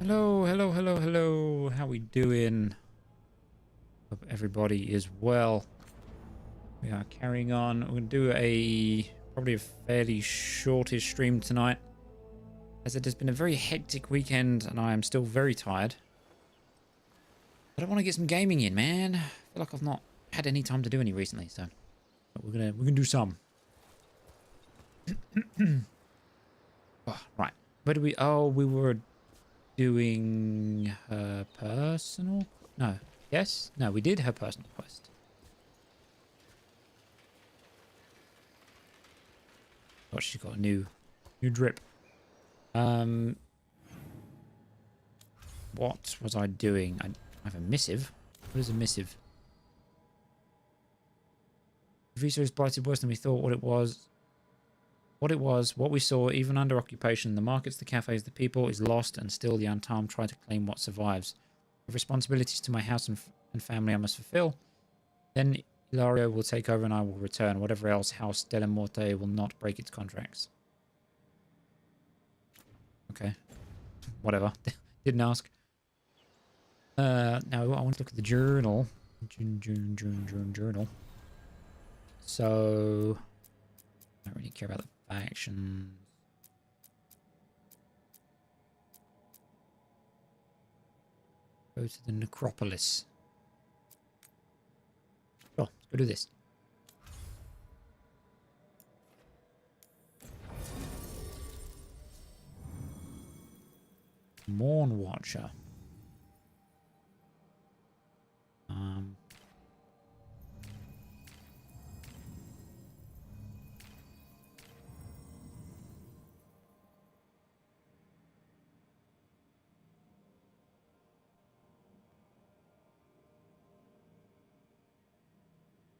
Hello, hello, hello, hello. How we doing? Hope everybody is well. We are carrying on. We're going to do probably a fairly shortish stream tonight, as it has been a very hectic weekend and I am still very tired. But I want to get some gaming in, man. I feel like I've not had any time to do any recently, so but we're gonna do some. Oh, right. Where do we? Oh, we were doing her personal. No. Yes. No, we did her personal quest. Oh, she's got a new drip. What was I doing? I have a missive. What is a missive? Visa is blighted worse than we thought. What it was, what we saw, even under occupation, the markets, the cafes, the people is lost, and still the unarmed try to claim what survives. I have responsibilities to my house and family I must fulfill. Then Ilario will take over and I will return. Whatever else, House Della Morte will not break its contracts. Okay. Whatever. Didn't ask. Now I want to look at the journal. Journal. So, I don't really care about the factions. Go to the necropolis. Oh, let's go do this. Morn Watcher.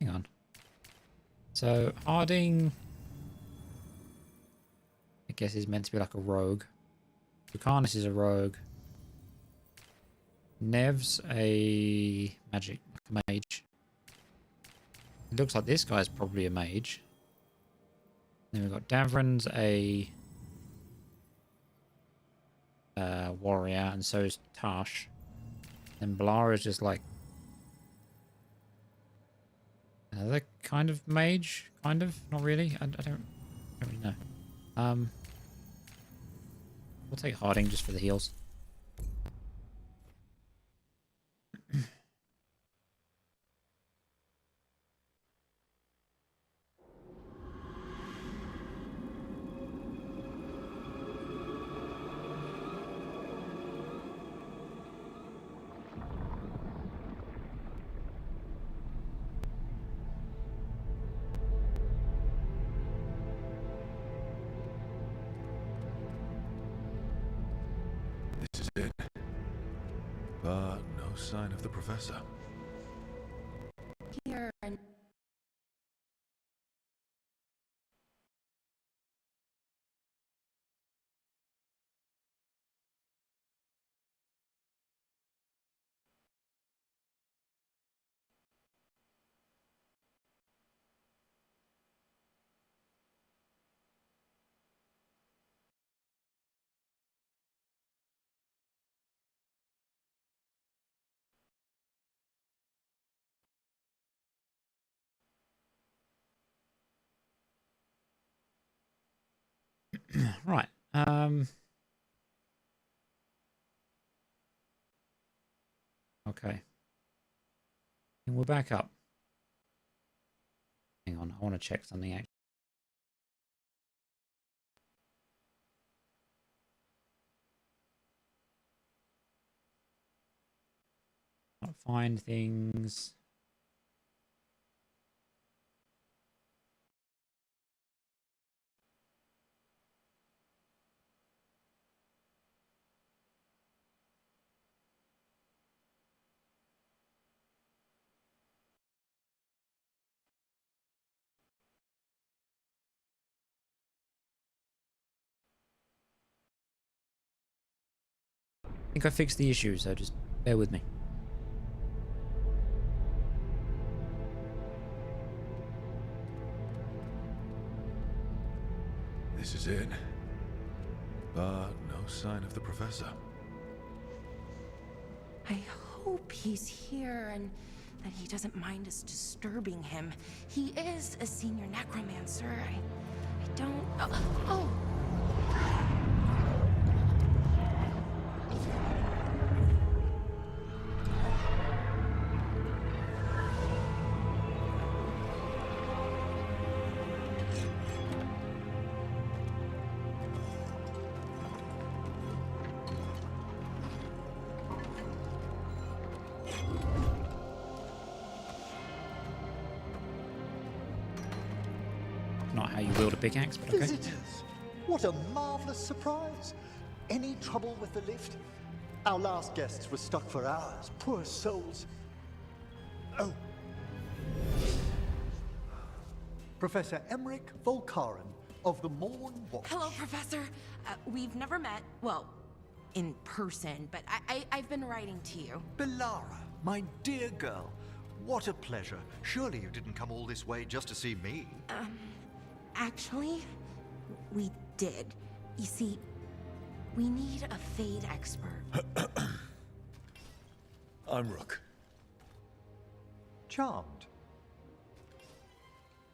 Hang on. So, Harding, I guess, is meant to be like a rogue. Lucanus is a rogue. Nev's a magic mage. It looks like this guy's probably a mage. Then we've got Davran's a warrior, and so is Tash. And Balara's just like another kind of mage, kind of, not really. I don't really know. We'll take Harding just for the heals. This is it. But no sign of the professor. Here and Right. Okay. And we're back up. Hang on, I want to check something actually. Not find things. I think I fixed the issue, so just bear with me. This is it. But no sign of the professor. I hope he's here and that he doesn't mind us disturbing him. He is a senior necromancer. I don't... Oh! Not how you wield a pickaxe, but okay. Visitors! What a marvelous surprise! Any trouble with the lift? Our last guests were stuck for hours. Poor souls. Oh. Professor Emmerich Volkaren of the Morn Watch. Hello, Professor. We've never met, well, in person, but I've been writing to you. Belara, my dear girl. What a pleasure. Surely you didn't come all this way just to see me. Actually, we did. You see, we need a Fade expert. I'm Rook. Charmed.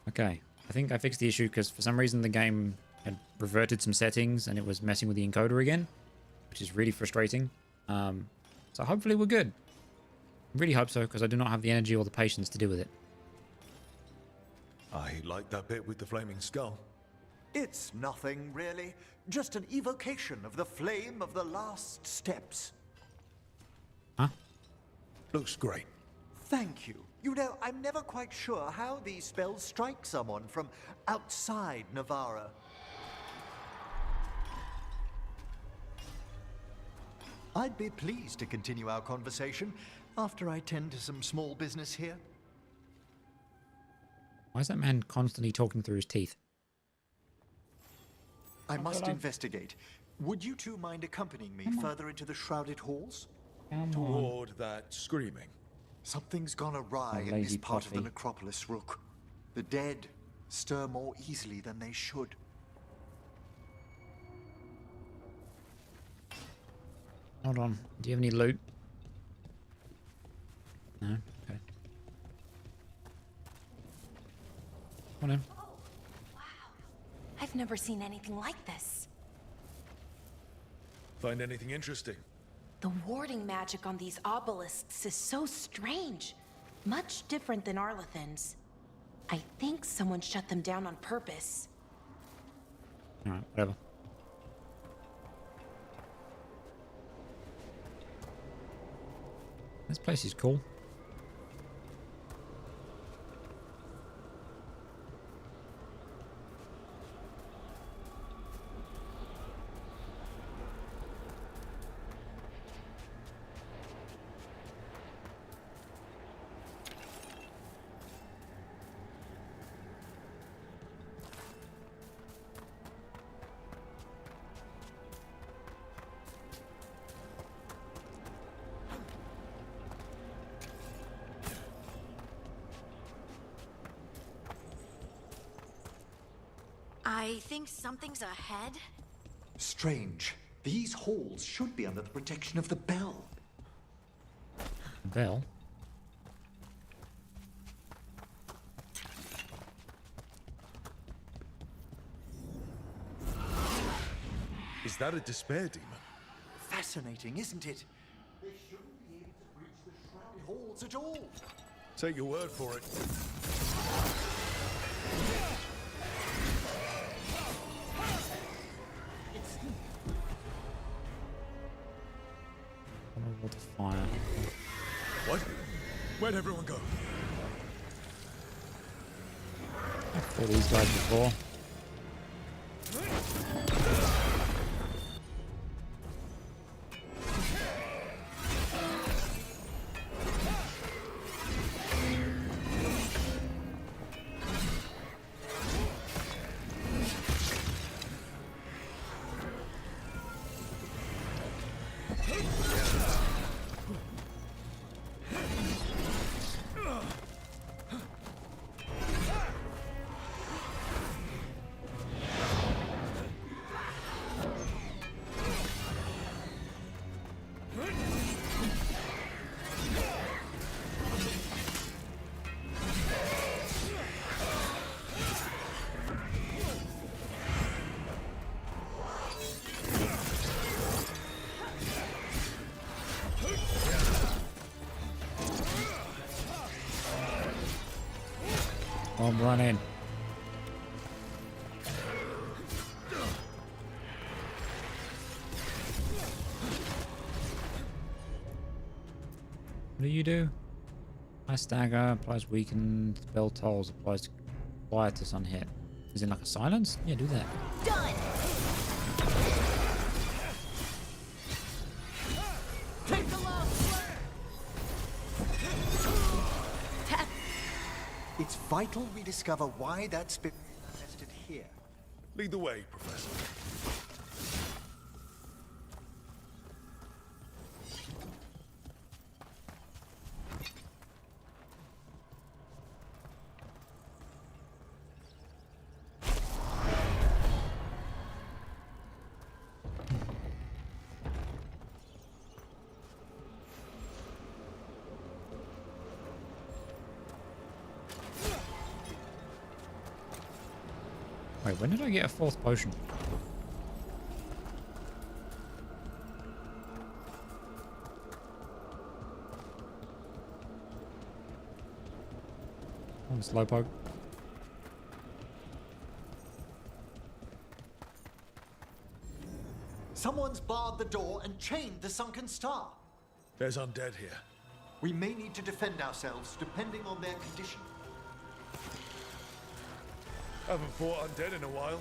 Okay, I think I fixed the issue because for some reason the game had reverted some settings and it was messing with the encoder again, which is really frustrating. So hopefully we're good. I really hope so because I do not have the energy or the patience to deal with it. I like that bit with the flaming skull. It's nothing, really. Just an evocation of the flame of the last steps. Huh? Looks great. Thank you. You know, I'm never quite sure how these spells strike someone from outside Navarra. I'd be pleased to continue our conversation after I tend to some small business here. Why is that man constantly talking through his teeth? I must investigate. Would you two mind accompanying me further into the shrouded halls? Come on. Toward that screaming. Something's gone awry Oh, in this lazy part of the puppy. necropolis, Rook. The dead stir more easily than they should. Hold on. Do you have any loot? No? Okay. Come on in. I've never seen anything like this. Find anything interesting? The warding magic on these obelisks is so strange. Much different than Arlethan's. I think someone shut them down on purpose. Alright, whatever. This place is cool. I think something's ahead. Strange. These halls should be under the protection of the bell. Bell. Is that a despair demon? Fascinating, isn't it? They shouldn't be able to breach the shrouded halls at all. Take your word for it. Vulnerable to fire. What? Where'd everyone go? I've fought these guys before. I'm running. What do you do? I stagger, applies weakened, spell tolls, applies quietus on hit. Is it like a silence? Yeah, do that. Done! Take the long flare! It's vital we discover why that spirit manifested here. Lead the way, Professor. Wait, when did I get a fourth potion? Oh, slowpoke. Someone's barred the door and chained the sunken star. There's undead here. We may need to defend ourselves depending on their condition. Haven't fought undead in a while.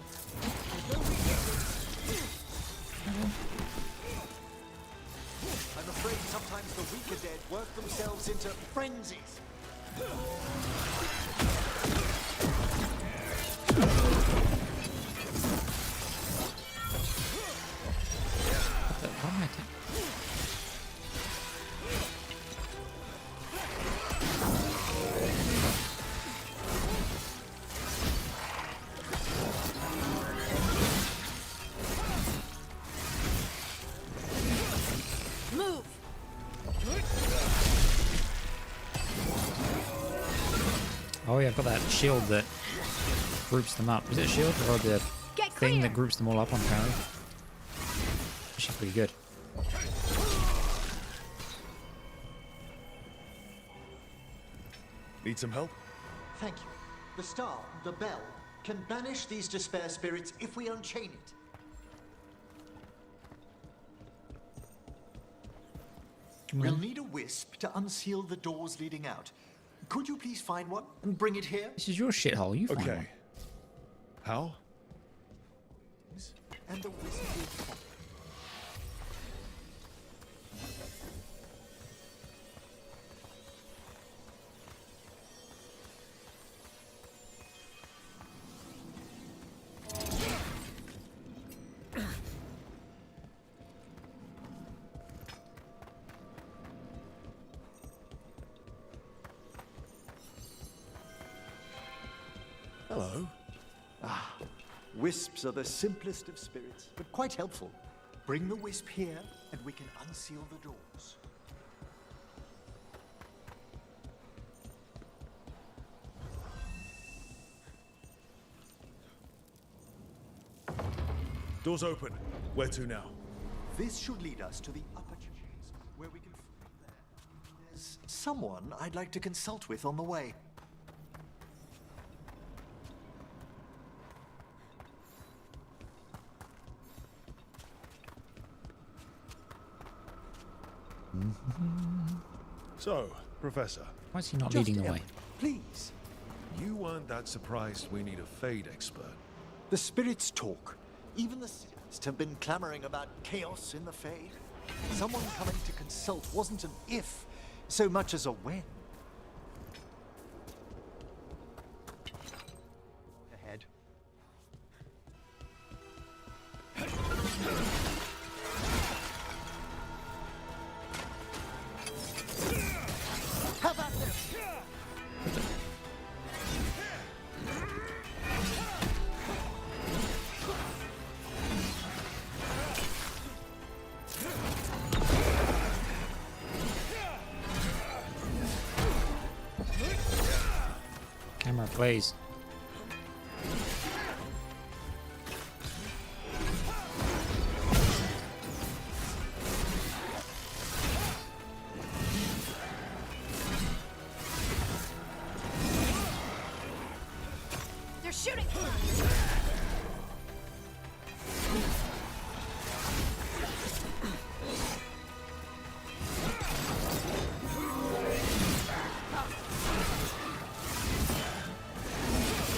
I'm afraid sometimes the weaker dead work themselves into frenzies. Why am I attacking? Move! Oh yeah, I've got that shield that groups them up. Is it a shield or the Get thing clear! that groups them all up on apparently? Actually pretty good. Need some help? Thank you. The star, the bell, can banish these despair spirits if we unchain it. We'll need a wisp to unseal the doors leading out. Could you please find one and bring it here? This is your shithole, you find Okay. one. How? And the wisp will pop. Hello. Wisps are the simplest of spirits, but quite helpful. Bring the wisp here, and we can unseal the doors. Doors open. Where to now? This should lead us to the upper chambers, where we can... There's someone I'd like to consult with on the way. So, Professor, Why is he not Just leading the a- way? Please. you weren't that surprised we need a Fade expert. The spirits talk. Even the spirits have been clamoring about chaos in the Fade. Someone coming to consult wasn't an if, so much as a when. Ahead. How about this? Camera, please. shooting!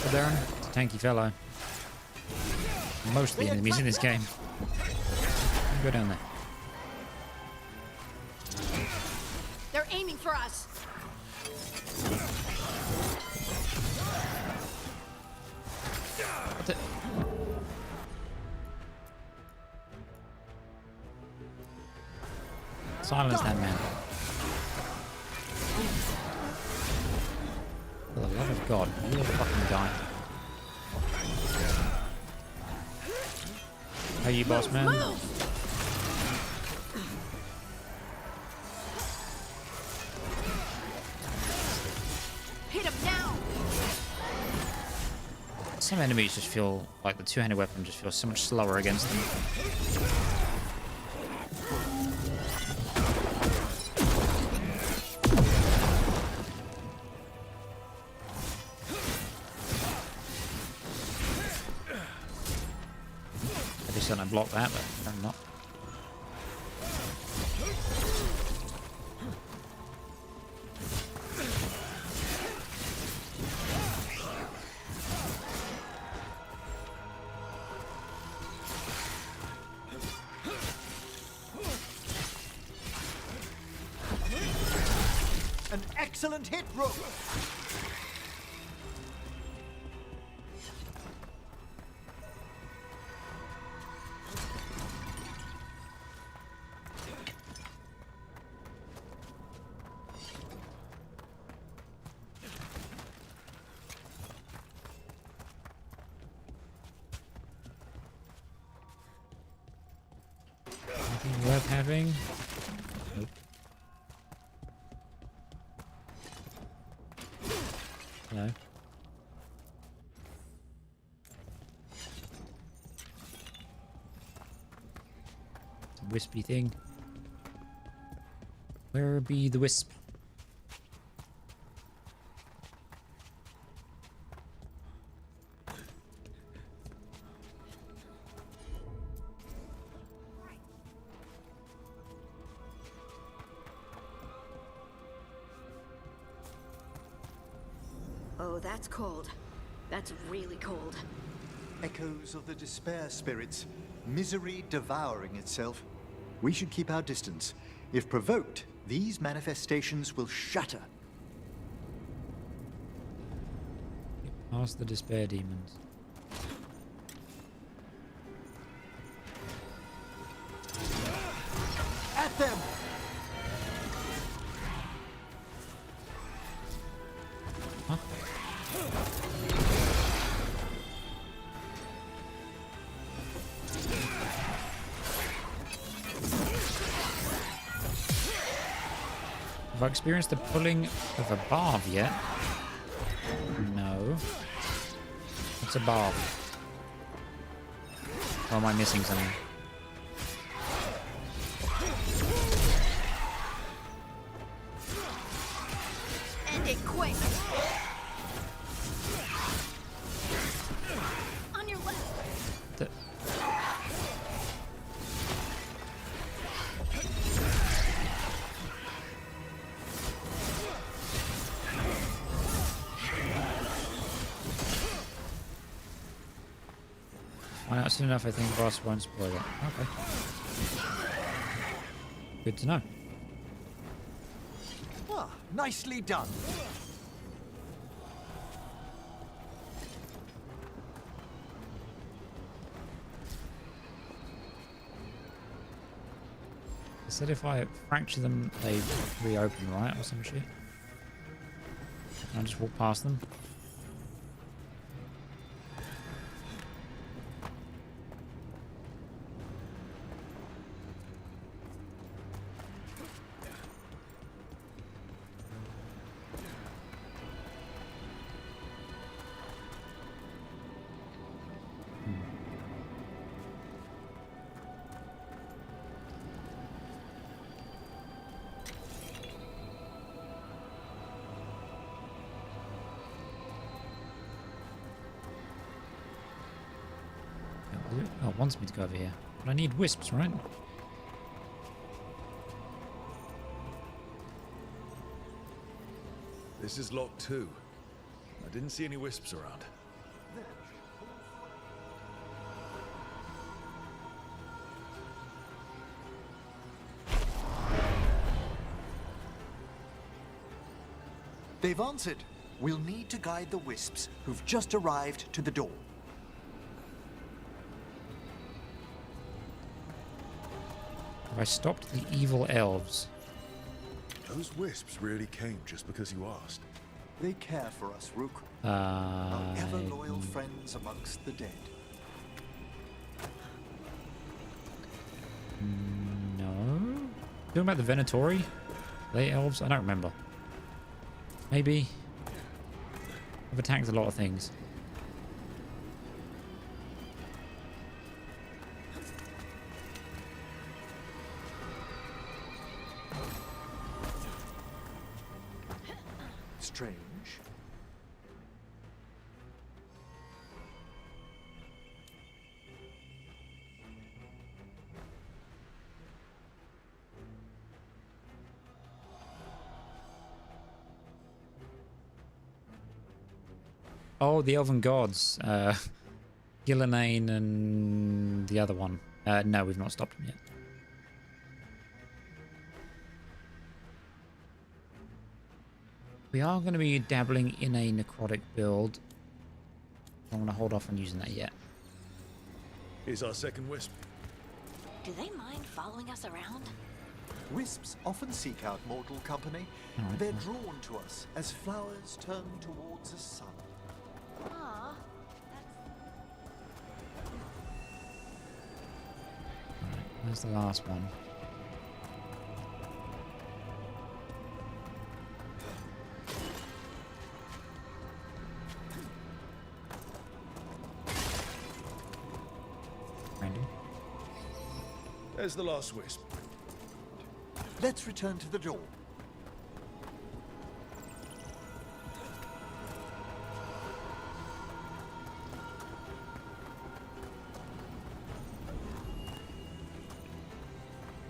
Darren, it's a tanky fellow. Most of the enemies in this game. Go down there. They're aiming for us. What the? Silence that man. For the love of God, you fucking die. How you, boss man? Hit him now. Some enemies just feel like the two-handed weapon just feels so much slower against them. I just gonna block that, but I'm not. An excellent hit, Rook. Anything worth having? Nope. No. It's a wispy thing. Where be the wisp? Oh, that's cold. That's really cold. Echoes of the despair spirits, misery devouring itself. We should keep our distance. If provoked, these manifestations will shatter. Past the despair demons. At them! Huh? Have I experienced the pulling of a barb yet? No. What's a barb? Or am I missing something? End it quick. On your left. The Find out soon enough, I think boss won't spoil it. Okay. Good to know. Ah, nicely done. It said if I fracture them, they reopen, right? Or some shit. I'll just walk past them. wants me to go over here. But I need wisps, right? This is lock 2. I didn't see any wisps around. They've answered. We'll need to guide the wisps who've just arrived to the door. Have I stopped the evil elves? Those wisps really came just because you asked. They care for us, Rook. Our ever-loyal friends amongst the dead. No. Talking about the Venatori? They elves? I don't remember. Maybe. I've attacked a lot of things. Strange. Oh, the elven gods. Gillenane and the other one. No, we've not stopped them yet. We are going to be dabbling in a necrotic build. I'm going to hold off on using that yet. Here's our second wisp. Do they mind following us around? Wisps often seek out mortal company. Alright. They're drawn to us as flowers turn towards the sun. Aw, Alright, where's the last one? Random. There's the last wisp. Let's return to the door.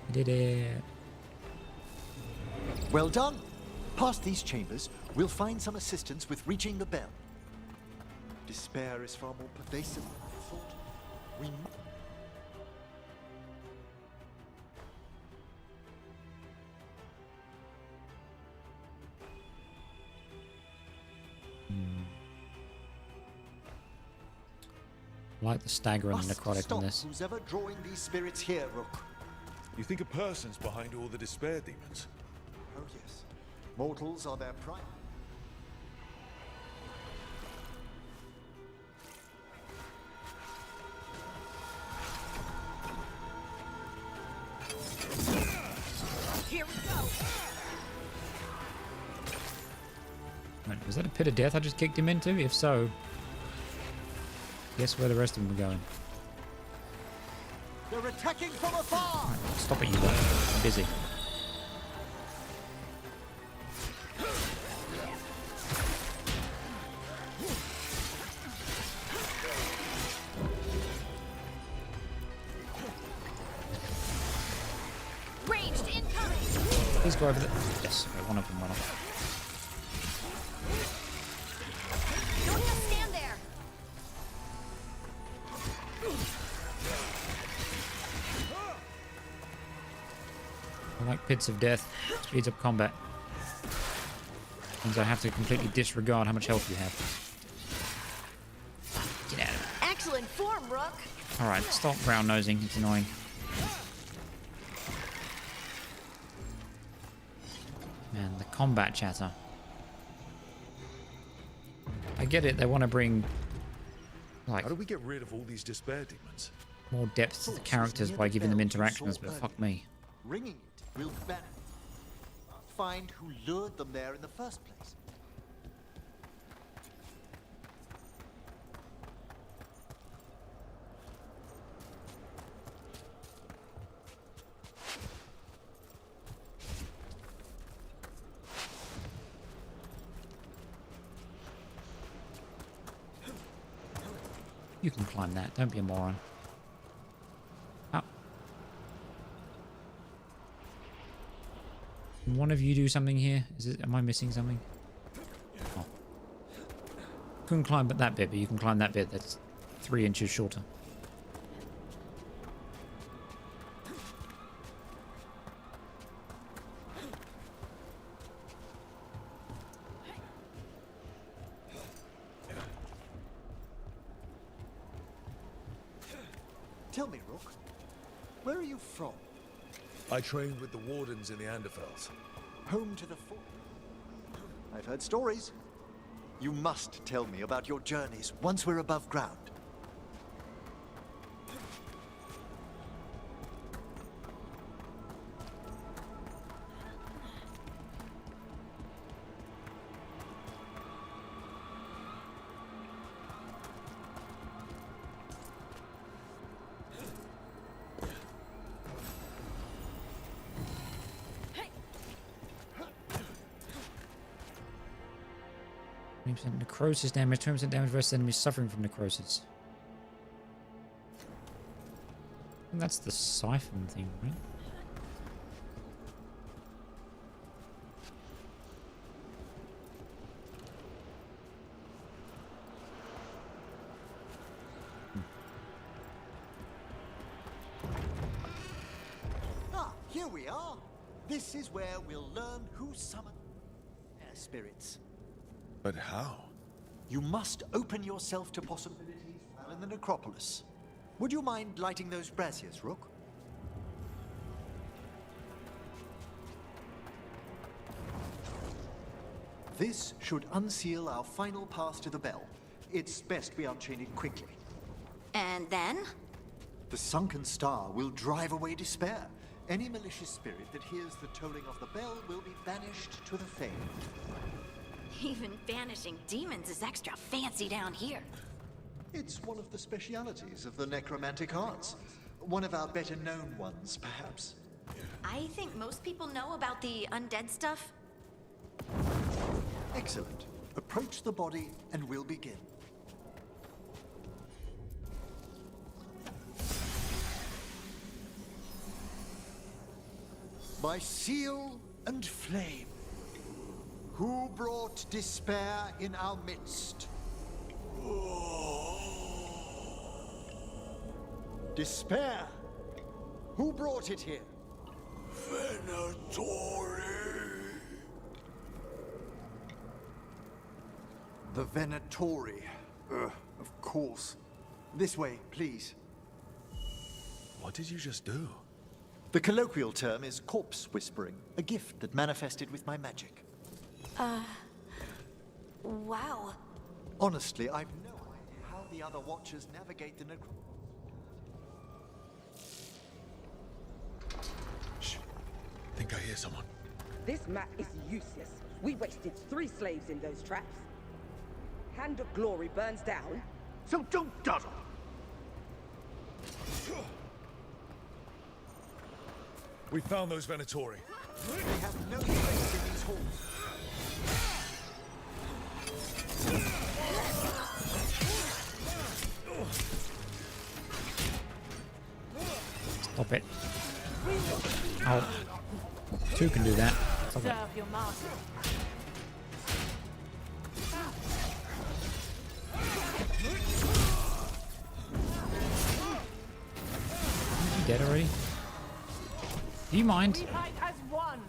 We did it. Well done. Past these chambers, we'll find some assistance with reaching the bell. Despair is far more pervasive than I thought. We I like the stagger and the must necrotic stop in this. who's ever drawing these spirits here, Rook. You think a person's behind all the despair demons? Oh yes. Mortals are their prime. here we go. Right, was that a pit of death I just kicked him into? If so, guess where the rest of them are going. They're attacking from afar! Right, stop it, you lot. I'm busy. Ranged incoming. Please go over there. Yes, okay, one of them went off. Don't just stand there. I like pits of death. Speeds up combat. Means I have to completely disregard how much health you have. Get out of it. Excellent form, Rook. Alright, stop brown nosing. It's annoying. Man, the combat chatter. I get it. They want to bring like How do we get rid of all these despair demons? more depth to the characters by giving them interactions, but fuck me. Ringing it will ban. Find who lured them there in the first place. You can climb that. Don't be a moron. Can one of you do something here? Am I missing something? Oh. Couldn't climb that bit, but you can climb that bit that's 3 inches shorter. Tell me, Rook, where are you from? I trained with the wardens in the Anderfels. Home to the fort? I've heard stories. You must tell me about your journeys once we're above ground. Necrosis damage, 20% damage versus enemies suffering from necrosis. And that's the siphon thing, right? Ah, here we are. This is where we'll learn who summoned air spirits. But how? You must open yourself to possibilities while in the necropolis. Would you mind lighting those braziers, Rook? This should unseal our final path to the bell. It's best we unchain it quickly. And then? The sunken star will drive away despair. Any malicious spirit that hears the tolling of the bell will be banished to the Fae. Even banishing demons is extra fancy down here. It's one of the specialities of the necromantic arts. One of our better known ones, perhaps. I think most people know about the undead stuff. Excellent. Approach the body and we'll begin. By seal and flame, who brought despair in our midst? Despair? Who brought it here? Venatori! The Venatori. Of course. This way, please. What did you just do? The colloquial term is corpse whispering, a gift that manifested with my magic. Wow. Honestly, I've no idea how the other Watchers navigate the necropolis. Shh. Think I hear someone. This map is useless. We wasted 3 slaves in those traps. Hand of Glory burns down. So don't dawdle! We found those Venatori. They have no place in these halls. Stop it. Oh. 2 can do that. Stop it. Serve your master. Is he dead already? Do you mind? We fight as one.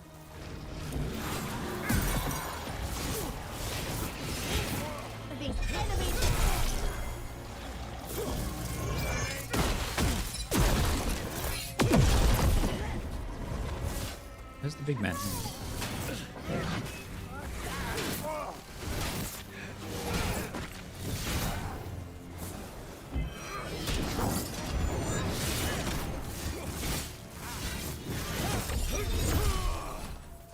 These enemies. Where's the big man?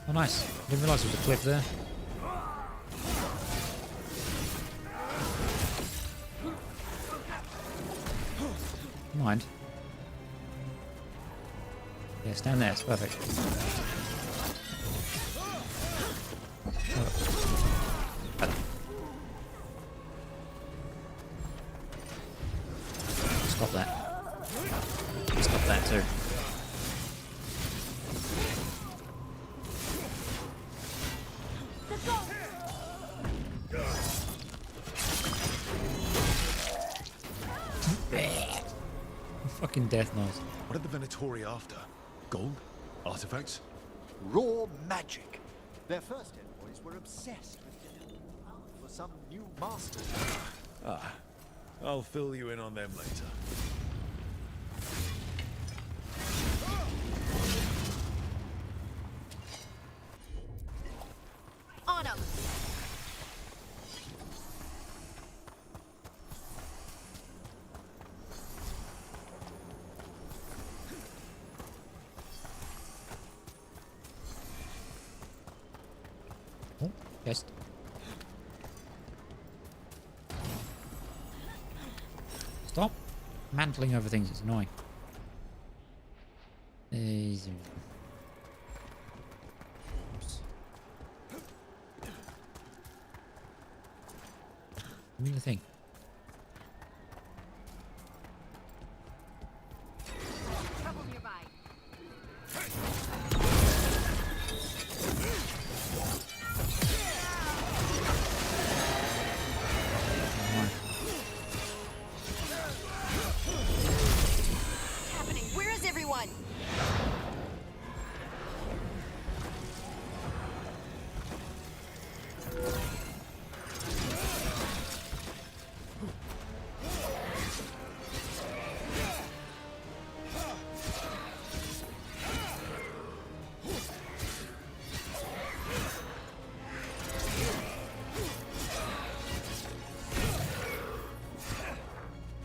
Oh, nice. Didn't realize there was a cliff there. Don't mind. Yeah, stand there. It's perfect. Stop that. Stop that too. fucking death noise. What are the Venatori after? Gold? Artifacts? Raw magic. Their first envoys were obsessed with getting power for some new master. I'll fill you in on them later. On 'em. Oh, chest. Stop mantling over things, it's annoying. Easy. Oops. Give me the thing. Trouble nearby. What's happening? Where is everyone?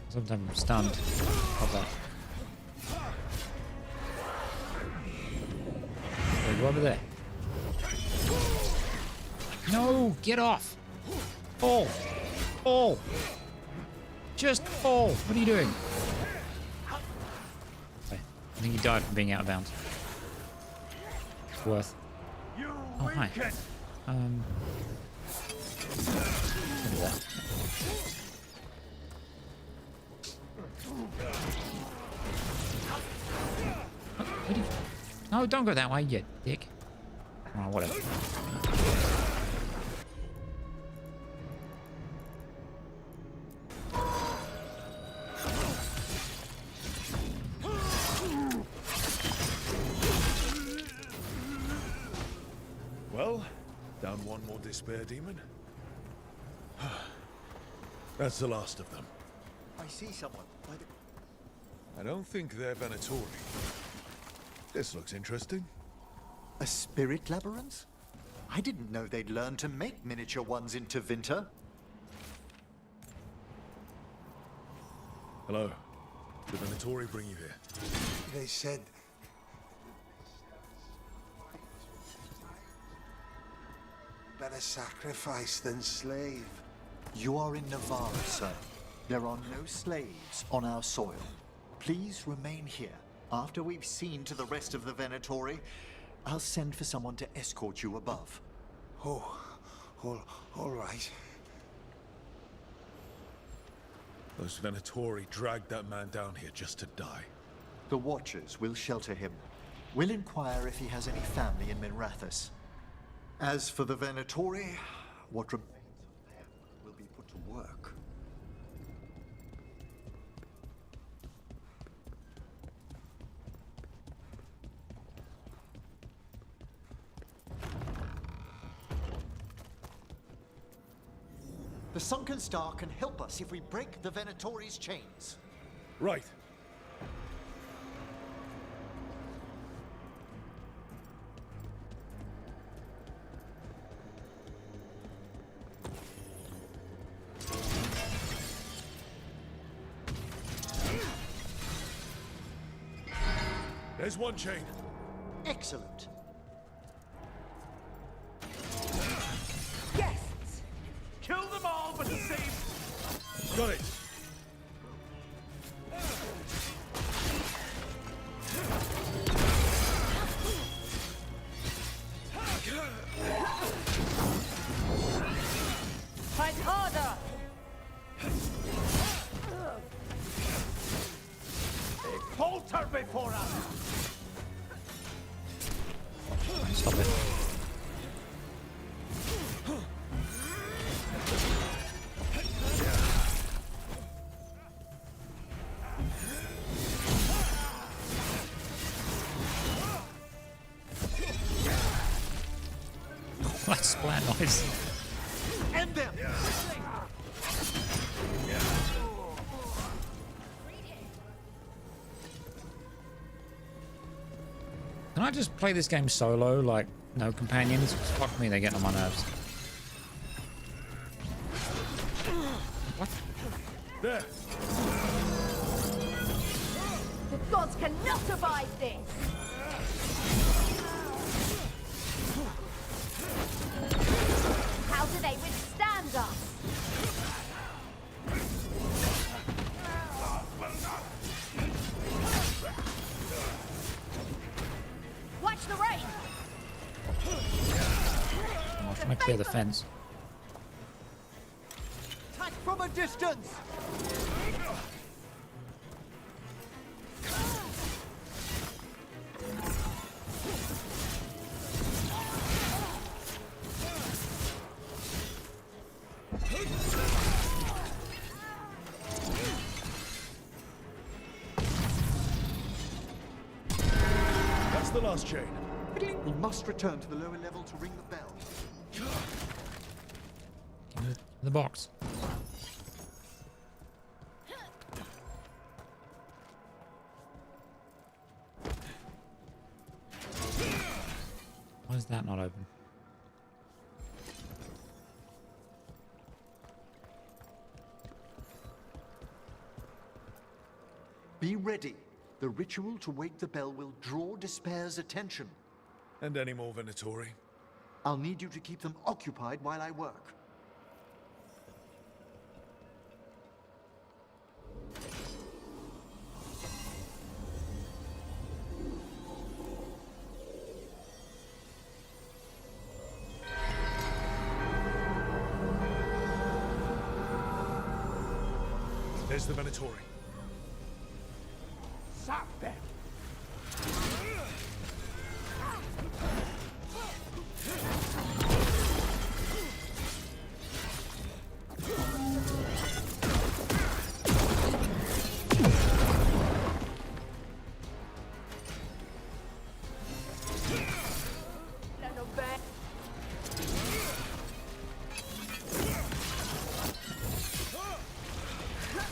Sometimes I'm stunned. Hold that. Hey, go over there. No, get off. Fall. Fall. Just fall. What are you doing? Okay. I think he died from being out of bounds. It's worth. Oh, hi. What is that? Where do you... No, don't go that way, you dick. Oh, whatever. Well, down one more despair demon. That's the last of them. I see someone. By the... I don't think they're Venatori. This looks interesting. A spirit labyrinth? I didn't know they'd learned to make miniature ones in Tevinter. Hello. Did Venatori bring you here? They said... better sacrifice than slave. You are in Navarre, sir. There are no slaves on our soil. Please remain here. After we've seen to the rest of the Venatori, I'll send for someone to escort you above. Oh, all right. Those Venatori dragged that man down here just to die. The Watchers will shelter him. We'll inquire if he has any family in Minrathous. As for the Venatori, what remains of them will be put to work. The Sunken Star can help us if we break the Venatori's chains. Right. There's one chain. Excellent. Guests! Kill them all, but save... Got it. Fight harder! Falter before us! Stop it. that splat noise. End them! Can I just play this game solo, like no companions? Fuck me, they get on my nerves. What? There. The gods cannot abide this! How do they withstand us? Watch the rain! I'm trying to clear the fence. Attack from a distance! That's the last chain. We must return to the lower level to ring the bell. The box. Why is that not open? Be ready. The ritual to wake the bell will draw Despair's attention. And any more Venatori? I'll need you to keep them occupied while I work. There's the Venatori. Stop them!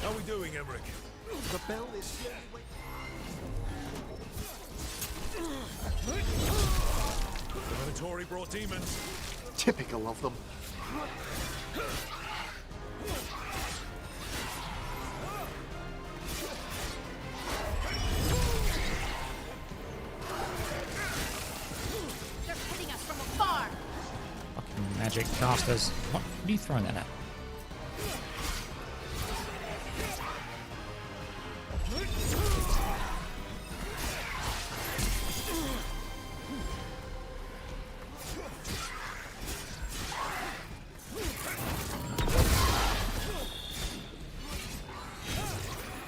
How are we doing, Emmerich? The bell is slowly waking. The Venatori brought demons. Typical of them. They're hitting us from afar! Fucking magic casters. What are you throwing that at?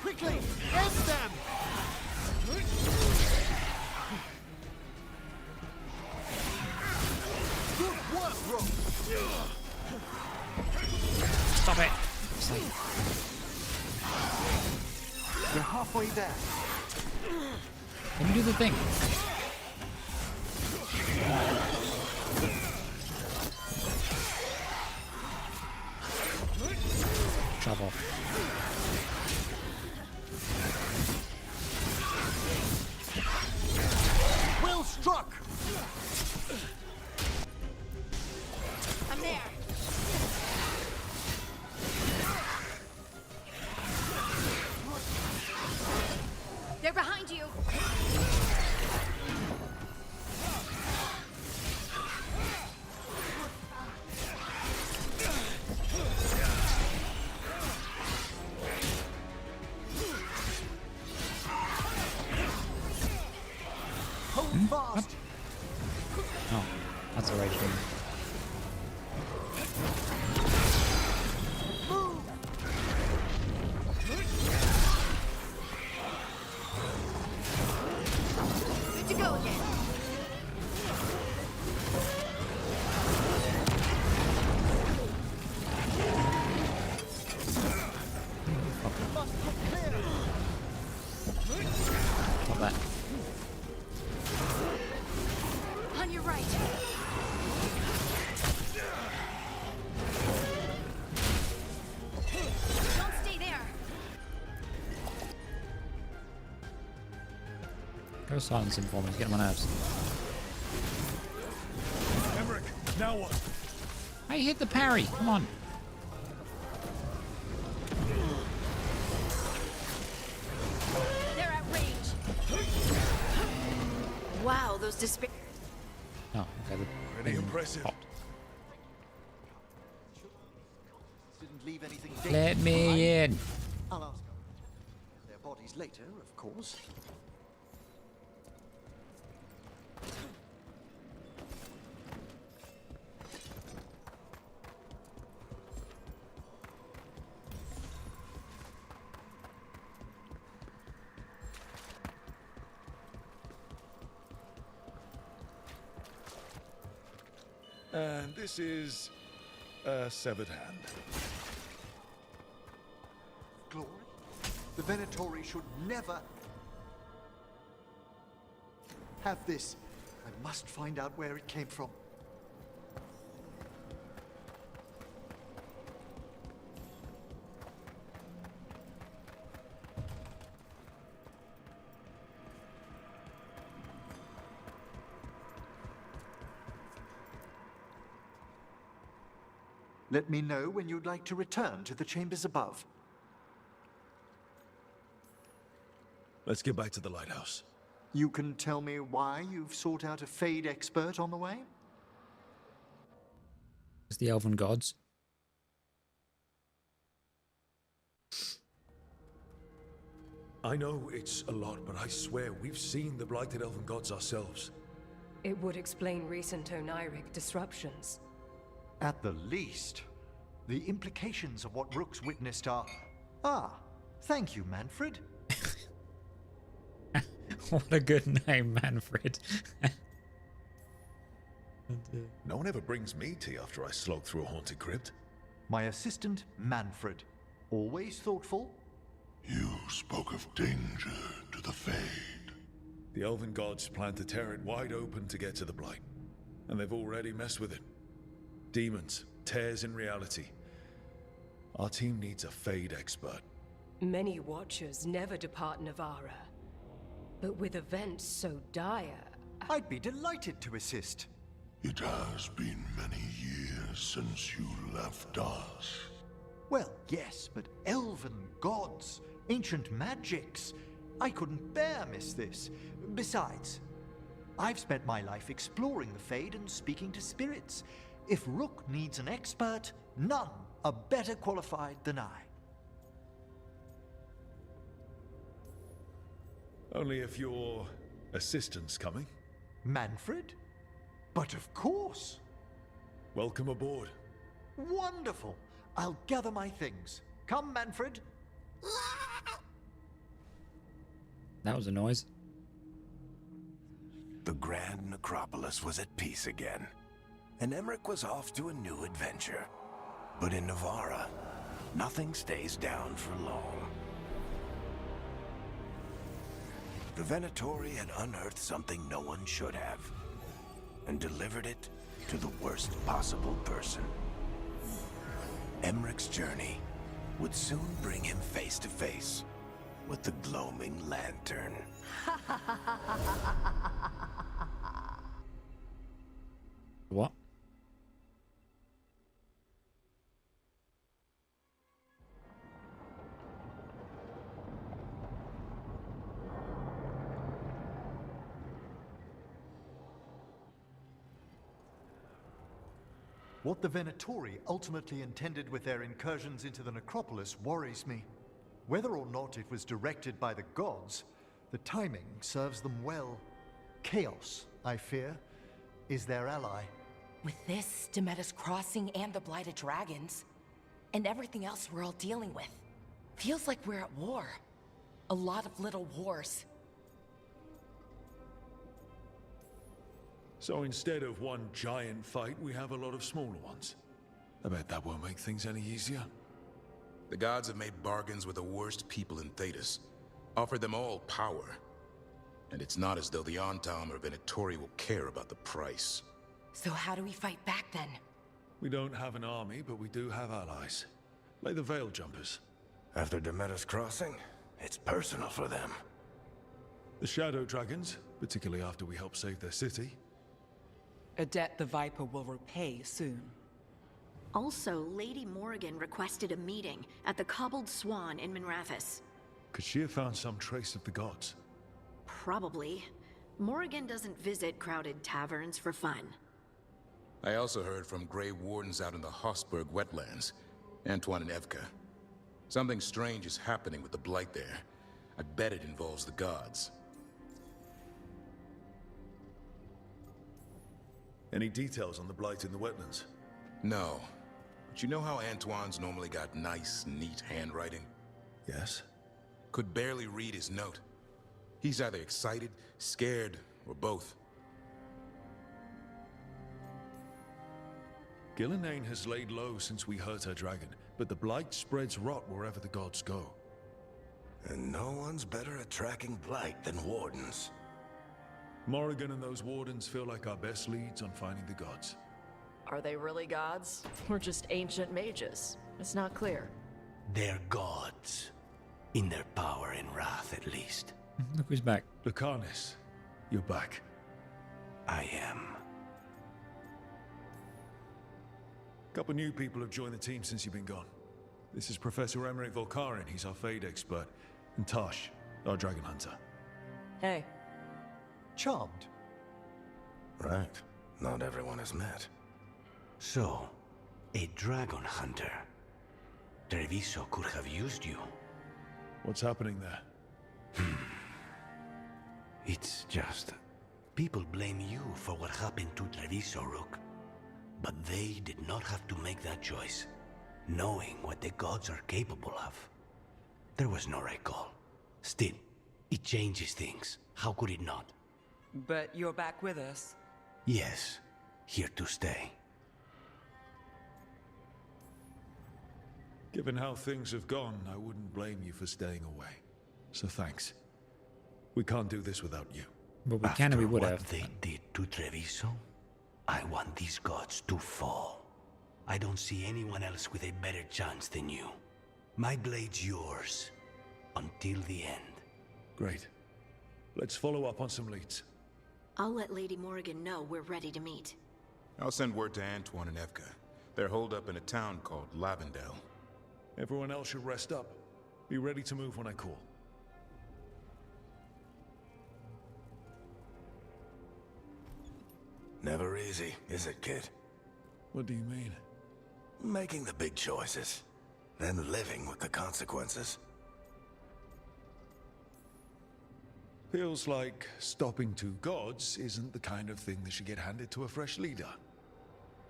Quickly! End them! Good work, Rook! Stop it! It's like, You're halfway there. let me do the thing. Shove off. Well struck! I'm there! They're behind you! Hold fast! Oh, that's a rage demon. Move! Good to go again! Must get clear! Stop that. On your right! Go silence him for me. Get him on my nerves. Emmerich, now what? Hey, hit the parry. Come on. They're at range. Wow, those despair. Oh, okay. The Pretty thing impressive. popped. Didn't leave anything Let dangerous me behind. in. I'll ask their bodies later, of course. And this is a severed hand. Glory? The Venatori should never have this. I must find out where it came from. Let me know when you'd like to return to the chambers above. Let's get back to the lighthouse. You can tell me why you've sought out a Fade expert on the way? It's the elven gods. I know it's a lot, but I swear we've seen the blighted elven gods ourselves. It would explain recent Oniric disruptions. At the least, the implications of what Rook's witnessed are... Ah, thank you, Manfred. What a good name, Manfred. No one ever brings me tea after I slog through a haunted crypt. My assistant, Manfred. Always thoughtful. You spoke of danger to the Fade. The elven gods plan to tear it wide open to get to the blight. And they've already messed with it. Demons, tears in reality. Our team needs a Fade expert. Many Watchers never depart Navara. But with events so dire... I'd be delighted to assist. It has been many years since you left us. Well, yes, but elven gods, ancient magics. I couldn't bear miss this. Besides, I've spent my life exploring the Fade and speaking to spirits. If Rook needs an expert, none are better qualified than I. Only if your assistant's coming. Manfred? But of course. Welcome aboard. Wonderful. I'll gather my things. Come, Manfred. That was a noise. The Grand Necropolis was at peace again, and Emmerich was off to a new adventure. But in Navara, nothing stays down for long. The Venatori had unearthed something no one should have, and delivered it to the worst possible person. Emmerich's journey would soon bring him face to face with the gloaming lantern. What? What the Venatori ultimately intended with their incursions into the necropolis worries me. Whether or not it was directed by the gods, the timing serves them well. Chaos, I fear, is their ally. With this, Demeter's Crossing and the Blighted Dragons, and everything else we're all dealing with, feels like we're at war. A lot of little wars. So instead of one giant fight, we have a lot of smaller ones. I bet that won't make things any easier. The gods have made bargains with the worst people in Thedas, offered them all power. And it's not as though the Antam or Venatori will care about the price. So how do we fight back then? We don't have an army, but we do have allies. Like the Veil Jumpers. After Demeter's Crossing, it's personal for them. The Shadow Dragons, particularly after we helped save their city. A debt the Viper will repay soon. Also, Lady Morrigan requested a meeting at the Cobbled Swan in Minrathous. Could she have found some trace of the gods? Probably. Morrigan doesn't visit crowded taverns for fun. I also heard from Grey Wardens out in the Hossberg wetlands, Antoine and Evka. Something strange is happening with the Blight there. I bet it involves the gods. Any details on the Blight in the wetlands? No. But you know how Antoine's normally got nice, neat handwriting? Yes. Could barely read his note. He's either excited, scared, or both. Gillenane has laid low since we hurt her dragon, but the Blight spreads rot wherever the gods go. And no one's better at tracking Blight than Wardens. Morrigan and those Wardens feel like our best leads on finding the gods. Are they really gods? Or just ancient mages? It's not clear. They're gods. In their power and wrath, at least. Look who's back. Lucanus, you're back. I am. Couple new people have joined the team since you've been gone. This is Professor Emmerich Volkarin, he's our Fade expert. And Tosh, our Dragon Hunter. Hey. Charmed. Right. Not everyone has met. So, a Dragon Hunter. Treviso could have used you. What's happening there? It's just... people blame you for what happened to Treviso, Rook. But they did not have to make that choice, knowing what the gods are capable of. There was no recall. Still, it changes things. How could it not? But you're back with us. Yes, here to stay. Given how things have gone, I wouldn't blame you for staying away. So thanks. We can't do this without you. But we can and we would After have. what they did to Treviso, I want these gods to fall. I don't see anyone else with a better chance than you. My blade's yours, until the end. Great. Let's follow up on some leads. I'll let Lady Morrigan know we're ready to meet. I'll send word to Antoine and Evka. They're holed up in a town called Lavendale. Everyone else should rest up. Be ready to move when I call. Never easy, is it, kid? What do you mean? Making the big choices, then living with the consequences. Feels like stopping two gods isn't the kind of thing that should get handed to a fresh leader.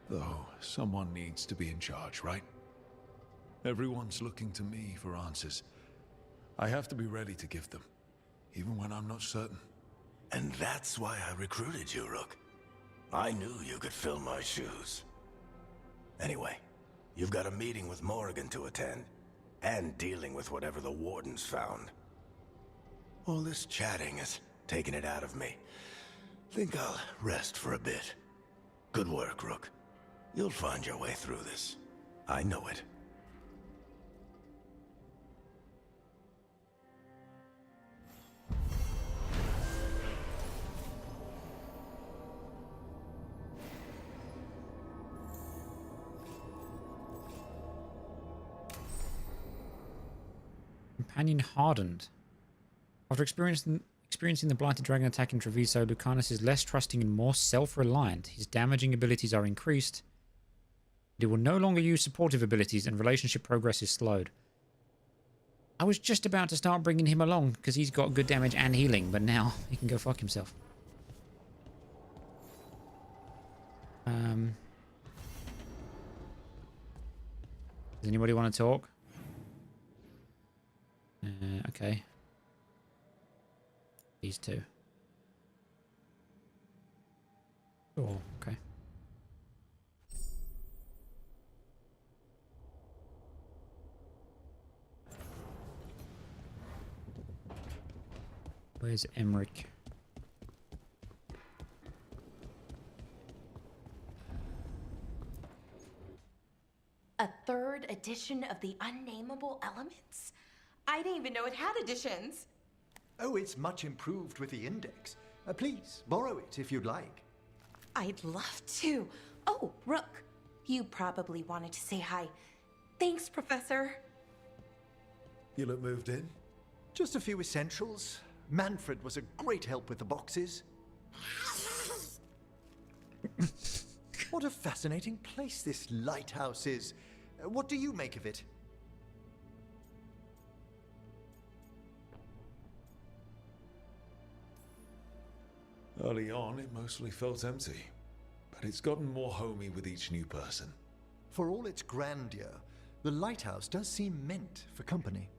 Though, someone needs to be in charge, right? Everyone's looking to me for answers. I have to be ready to give them, even when I'm not certain. And that's why I recruited you, Rook. I knew you could fill my shoes. Anyway, you've got a meeting with Morrigan to attend, and dealing with whatever the Wardens found. All this chatting has taken it out of me. Think I'll rest for a bit. Good work, Rook. You'll find your way through this. I know it. Companion hardened. After experiencing the Blighted Dragon attack in Treviso, Lucanus is less trusting and more self-reliant. His damaging abilities are increased. He will no longer use supportive abilities and relationship progress is slowed. I was just about to start bringing him along because he's got good damage and healing, but now he can go fuck himself. Does anybody want to talk? Okay. These two. Oh, okay. Where's Emmerich? A third edition of the Unnameable Elements? I didn't even know it had editions. Oh, it's much improved with the index. Please, borrow it if you'd like. I'd love to. Oh, Rook, you probably wanted to say hi. Thanks, Professor. You look moved in? Just a few essentials. Manfred was a great help with the boxes. What a fascinating place this lighthouse is. What do you make of it? Early on, it mostly felt empty, but it's gotten more homey with each new person. For all its grandeur, the lighthouse does seem meant for company.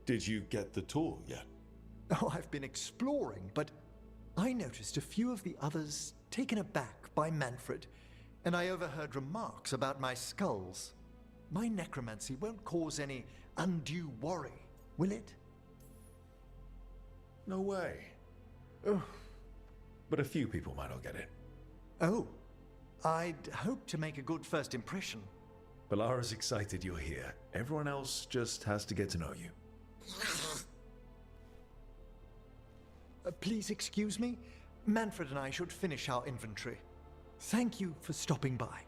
Did you get the tour yet? Oh, I've been exploring, but I noticed a few of the others taken aback by Manfred, and I overheard remarks about my skulls. My necromancy won't cause any undue worry, will it? No way. Oh. But a few people might not get it. Oh, I'd hope to make a good first impression. Balara's excited you're here. Everyone else just has to get to know you. Please excuse me. Manfred and I should finish our inventory. Thank you for stopping by.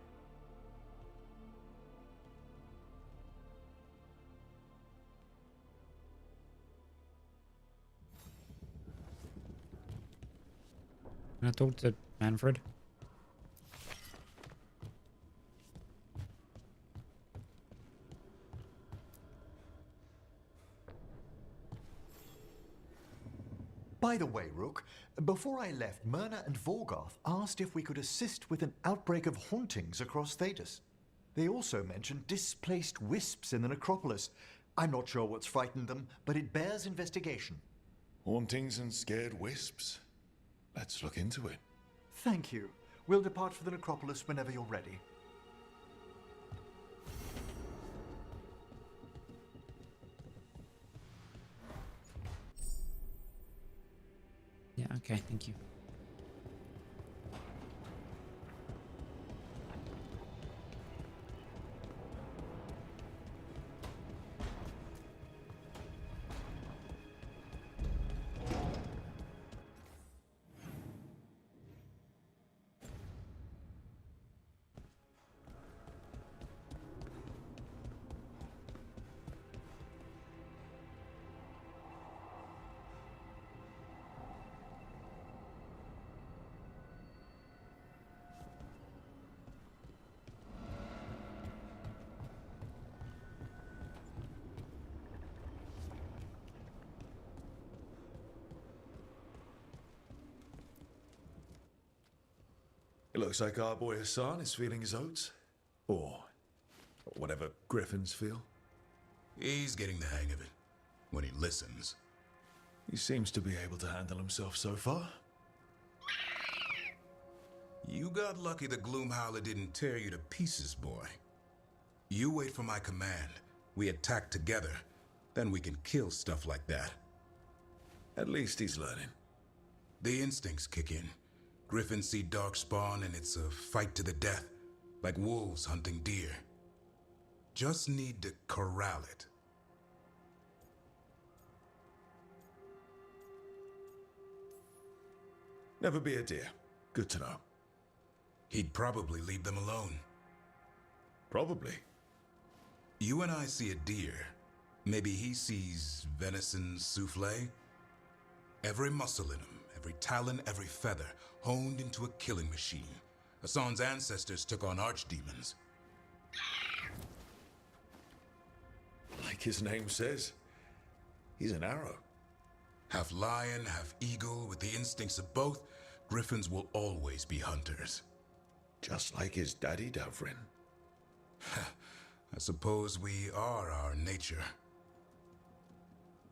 Can I talk to Manfred? By the way, Rook, before I left, Myrna and Veilguard asked if we could assist with an outbreak of hauntings across Thedas. They also mentioned displaced wisps in the necropolis. I'm not sure what's frightened them, but it bears investigation. Hauntings and scared wisps? Let's look into it. Thank you. We'll depart for the necropolis whenever you're ready. Yeah, okay, thank you. It looks like our boy Hassan is feeling his oats. Or whatever griffins feel. He's getting the hang of it. When he listens. He seems to be able to handle himself so far. You got lucky the Gloomhowler didn't tear you to pieces, boy. You wait for my command. We attack together. Then we can kill stuff like that. At least he's learning. The instincts kick in. Griffins see darkspawn and it's a fight to the death. Like wolves hunting deer. Just need to corral it. Never be a deer. Good to know. He'd probably leave them alone. Probably. You and I see a deer. Maybe he sees venison souffle. Every muscle in him, every talon, every feather, honed into a killing machine. Hassan's ancestors took on archdemons. Like his name says, he's an arrow. Half lion, half eagle, with the instincts of both, griffins will always be hunters. Just like his daddy, Davrin. I suppose we are our nature.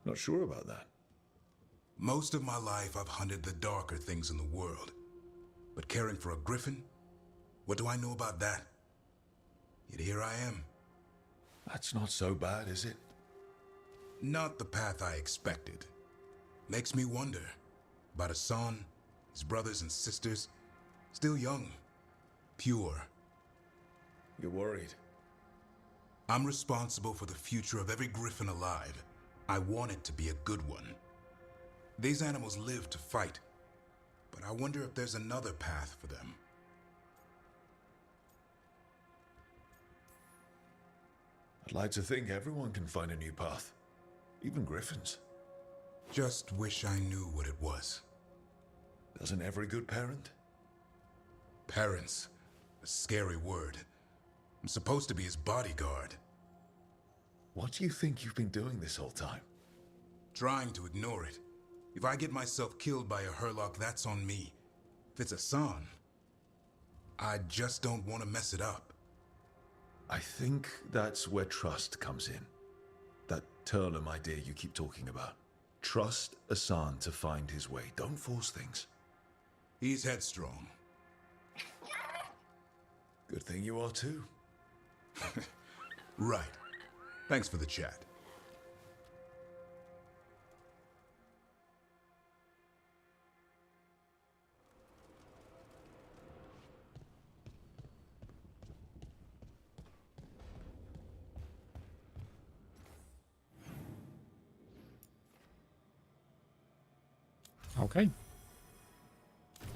Not sure about that. Most of my life I've hunted the darker things in the world. But caring for a griffin? What do I know about that? Yet here I am. That's not so bad, is it? Not the path I expected. Makes me wonder about Hassan, his brothers and sisters, still young, pure. You're worried? I'm responsible for the future of every griffin alive. I want it to be a good one. These animals live to fight, but I wonder if there's another path for them. I'd like to think everyone can find a new path, even griffins. Just wish I knew what it was. Doesn't every good parent? Parents, a scary word. I'm supposed to be his bodyguard. What do you think you've been doing this whole time? Trying to ignore it. If I get myself killed by a Hurlock, that's on me. If it's Hassan, I just don't want to mess it up. I think that's where trust comes in. That Turlum idea you keep talking about. Trust Hassan to find his way. Don't force things. He's headstrong. Good thing you are too. Right. Thanks for the chat. Okay.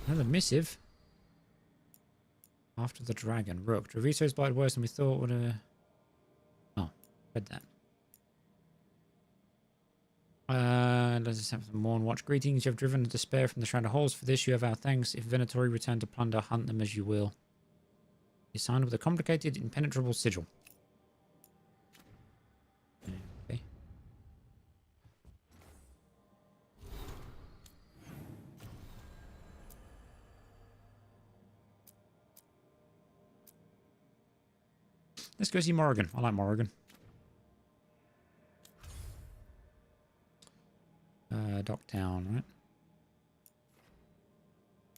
Another missive. After the dragon. Rook. Treviso's blight worse than we thought would have... Oh, read that. Let's just have some Morn Watch. Greetings, you have driven despair from the Shrouded Halls. For this you have our thanks. If Venatori return to plunder, hunt them as you will. You're signed with a complicated, impenetrable sigil. Okay. Let's go see Morrigan. I like Morrigan. Docktown, right?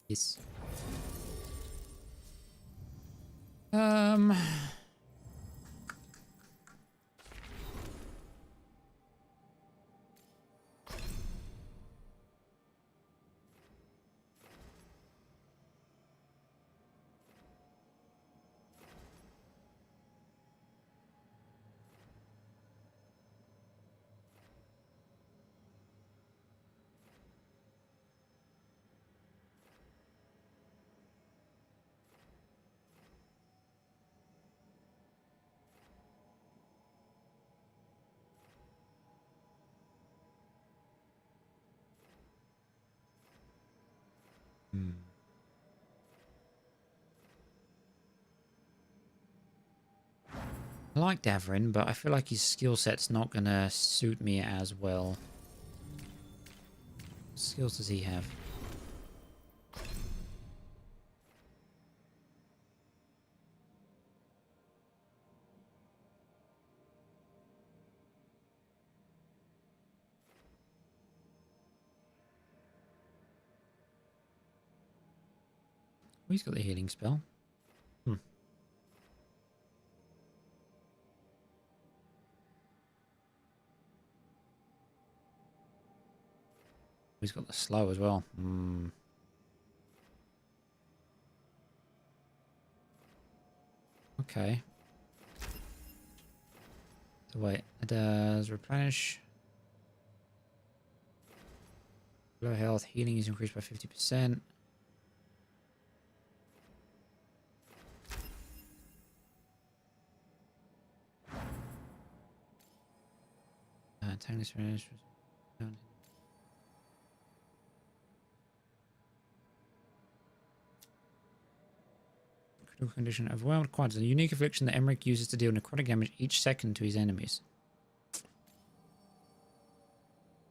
Yes. I like Davrin, but I feel like his skill set's not gonna suit me as well. What skills does he have? Oh, he's got the healing spell. He's got the slow as well. Okay. So wait, it does replenish. Low health, healing is increased by 50%. Tangless finish. Critical condition overwhelmed. Quads, a unique affliction that Emmerich uses to deal necrotic damage each second to his enemies.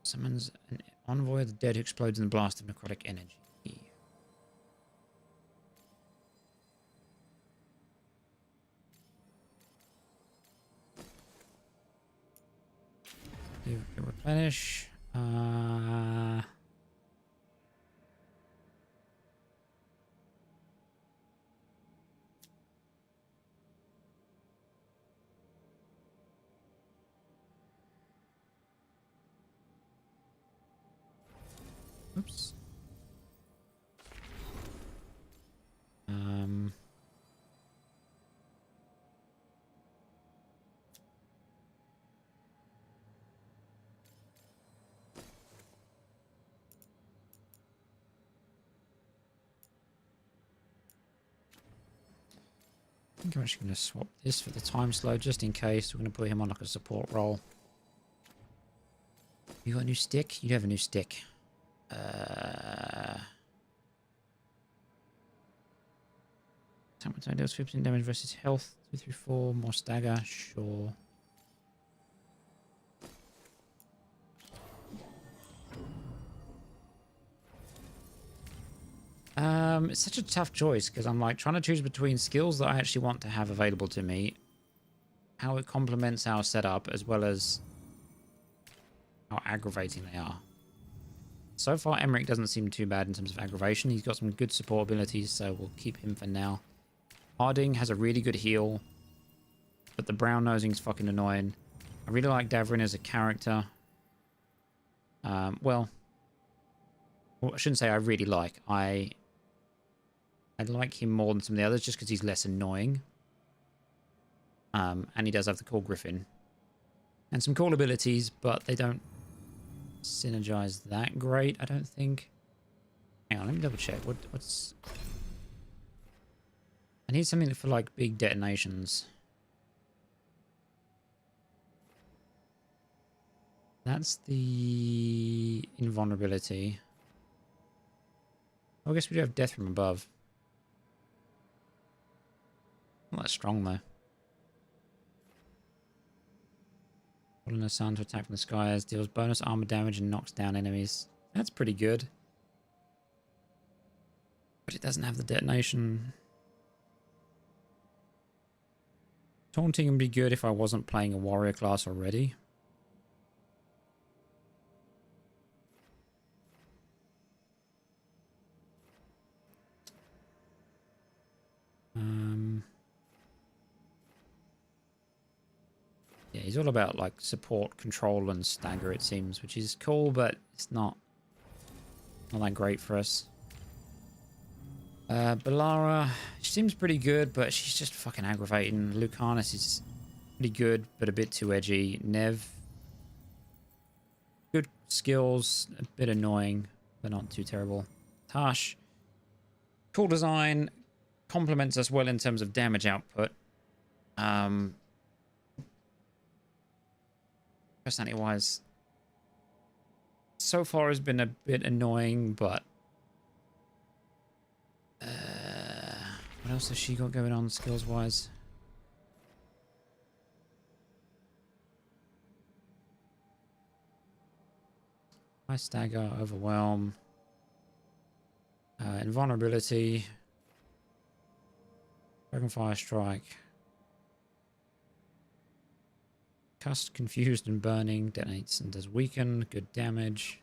Summons an envoy of the dead who explodes in the blast of necrotic energy. Replenish. Oops. think I'm actually going to swap this for the time slow just in case. We're going to put him on like a support role. You got a new stick? You have a new stick. Attack deals 15 damage versus health. 2 through 4. More stagger. Sure. It's such a tough choice because I'm like trying to choose between skills that I actually want to have available to me, how it complements our setup, as well as how aggravating they are. So far, Emmerich doesn't seem too bad in terms of aggravation. He's got some good support abilities, so we'll keep him for now. Harding has a really good heal, but the brown nosing's fucking annoying. I really like Davrin as a character. Well, I shouldn't say I really like. I like him more than some of the others just because he's less annoying. And he does have the cool Griffin. And some cool abilities, but they don't synergize that great, I don't think. Hang on, let me double check. What's... I need something for like big detonations. That's the invulnerability. Oh, I guess we do have death from above. Not that strong though. Falling the sun to attack from the skies, deals bonus armor damage and knocks down enemies. That's pretty good. But it doesn't have the detonation. Taunting would be good if I wasn't playing a warrior class already. Yeah, he's all about like support, control, and stagger, it seems, which is cool, but it's not that great for us. Balara, she seems pretty good, but she's just fucking aggravating. Lucanus is pretty good, but a bit too edgy. Nev, good skills, a bit annoying, but not too terrible. Tash, cool design, complements us well in terms of damage output. Personality-wise, so far has been a bit annoying, but what else has she got going on skills-wise? High stagger, overwhelm, invulnerability, dragonfire strike. Cast, confused, and burning. Detonates and does weaken. Good damage.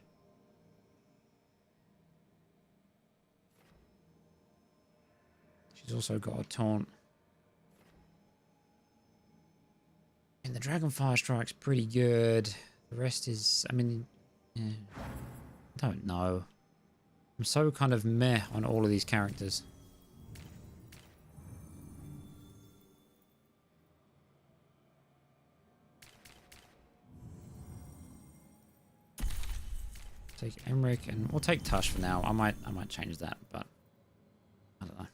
She's also got a taunt. And the Dragonfire Strike's pretty good. The rest is... I mean... Yeah, I don't know. I'm so kind of meh on all of these characters. Take Emmerich and we'll take Tush for now. I might change that, but I don't know.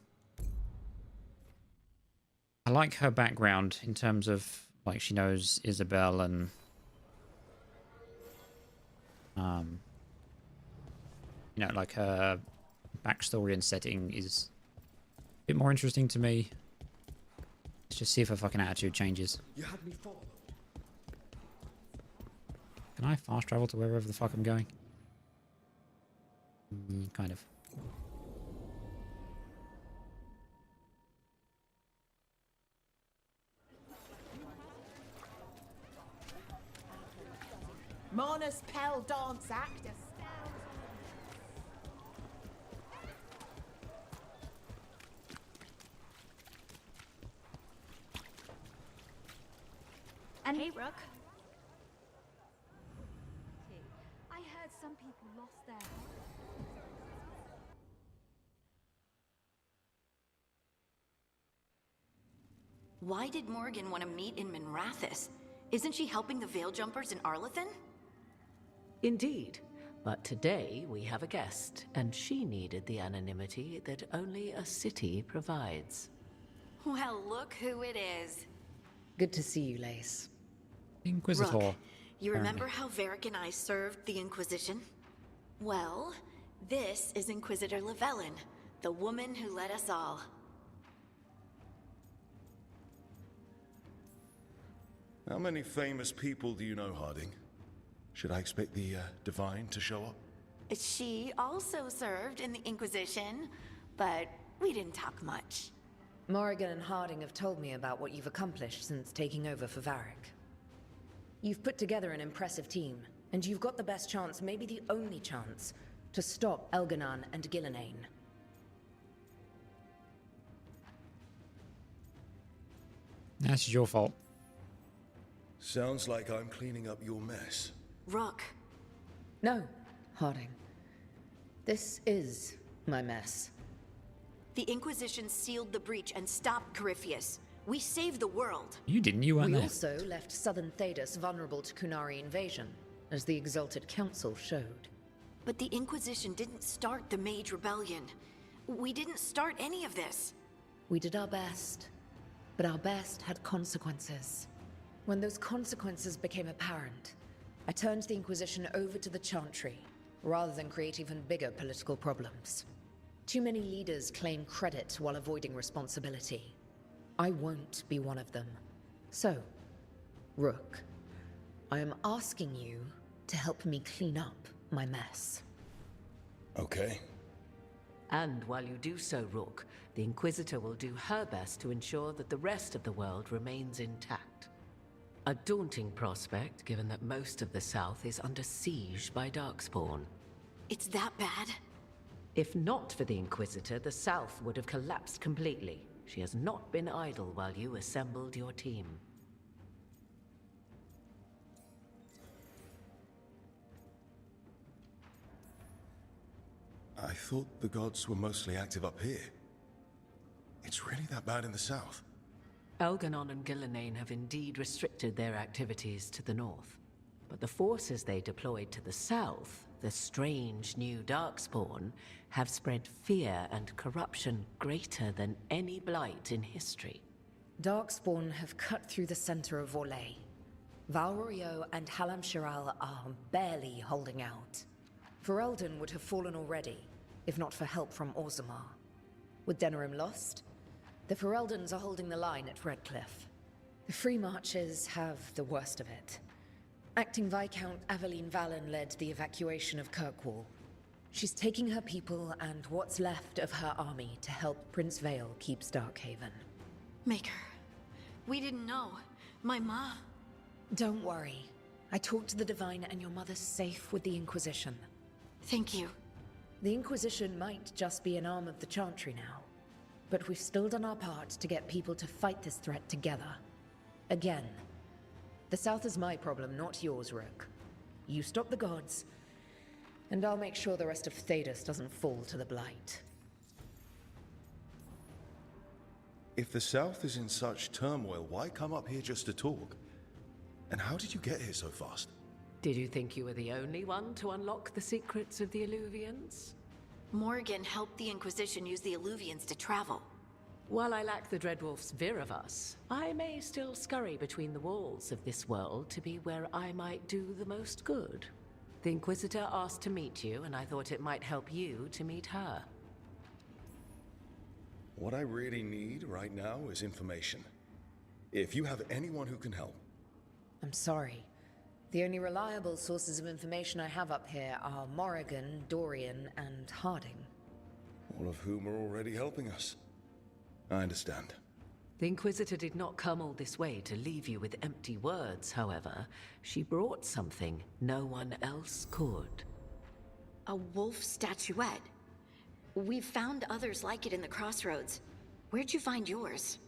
I like her background in terms of like she knows Isabel and you know, like her backstory and setting is a bit more interesting to me. Let's just see if her fucking attitude changes. You had me followed. Can I fast travel to wherever the fuck I'm going? Kind of. Mona's Pell Dance Act astounds. And hey, Rook. I heard some people lost their hearts. Why did Morrigan want to meet in Minrathous? Isn't she helping the Veil Jumpers in Arlathan? Indeed. But today we have a guest, and she needed the anonymity that only a city provides. Well, look who it is. Good to see you, Lace. Inquisitor. Rook, you apparently. remember how Varric and I served the Inquisition? Well, this is Inquisitor Llewellyn, the woman who led us all. How many famous people do you know, Harding? Should I expect the Divine to show up? She also served in the Inquisition, but we didn't talk much. Morrigan and Harding have told me about what you've accomplished since taking over for Varric. You've put together an impressive team, and you've got the best chance, maybe the only chance, to stop Elganon and Gillenane. That's your fault. Sounds like I'm cleaning up your mess. Rook. No, Harding. This is my mess. The Inquisition sealed the breach and stopped Corypheus. We saved the world. You didn't, you weren't We there. also left southern Thedas vulnerable to Qunari invasion, as the Exalted Council showed. But the Inquisition didn't start the Mage Rebellion. We didn't start any of this. We did our best, but our best had consequences. When those consequences became apparent, I turned the Inquisition over to the Chantry, rather than create even bigger political problems. Too many leaders claim credit while avoiding responsibility. I won't be one of them. So, Rook, I am asking you to help me clean up my mess. Okay. And while you do so, Rook, the Inquisitor will do her best to ensure that the rest of the world remains intact. A daunting prospect, given that most of the South is under siege by Darkspawn. It's that bad? If not for the Inquisitor, the South would have collapsed completely. She has not been idle while you assembled your team. I thought the gods were mostly active up here. It's really that bad in the south? Elganon and Gillenane have indeed restricted their activities to the north. But the forces they deployed to the south, the strange new Darkspawn, have spread fear and corruption greater than any blight in history. Darkspawn have cut through the center of Vorlay. Valrorio and Halam Shiral are barely holding out. Ferelden would have fallen already, if not for help from Orzammar. With Denerim lost, the Fereldans are holding the line at Redcliffe. The Free Marches have the worst of it. Acting Viscount Aveline Valen led the evacuation of Kirkwall. She's taking her people and what's left of her army to help Prince Vale keep Starkhaven. Maker, we didn't know. My ma... Don't worry. I talked to the Divine and your mother's safe with the Inquisition. Thank you. The Inquisition might just be an arm of the Chantry now, but we've still done our part to get people to fight this threat together. Again. The South is my problem, not yours, Rook. You stop the gods, and I'll make sure the rest of Thedas doesn't fall to the Blight. If the south is in such turmoil, why come up here just to talk? And how did you get here so fast? Did you think you were the only one to unlock the secrets of the Illuvians? Morrigan helped the Inquisition use the Illuvians to travel. While I lack the Dreadwolf's Viravus, I may still scurry between the walls of this world to be where I might do the most good. The Inquisitor asked to meet you, and I thought it might help you to meet her. What I really need right now is information. If you have anyone who can help. I'm sorry. The only reliable sources of information I have up here are Morrigan, Dorian, and Harding. All of whom are already helping us. I understand. The Inquisitor did not come all this way to leave you with empty words, however. She brought something no one else could. A wolf statuette. We've found others like it in the crossroads. Where'd you find yours?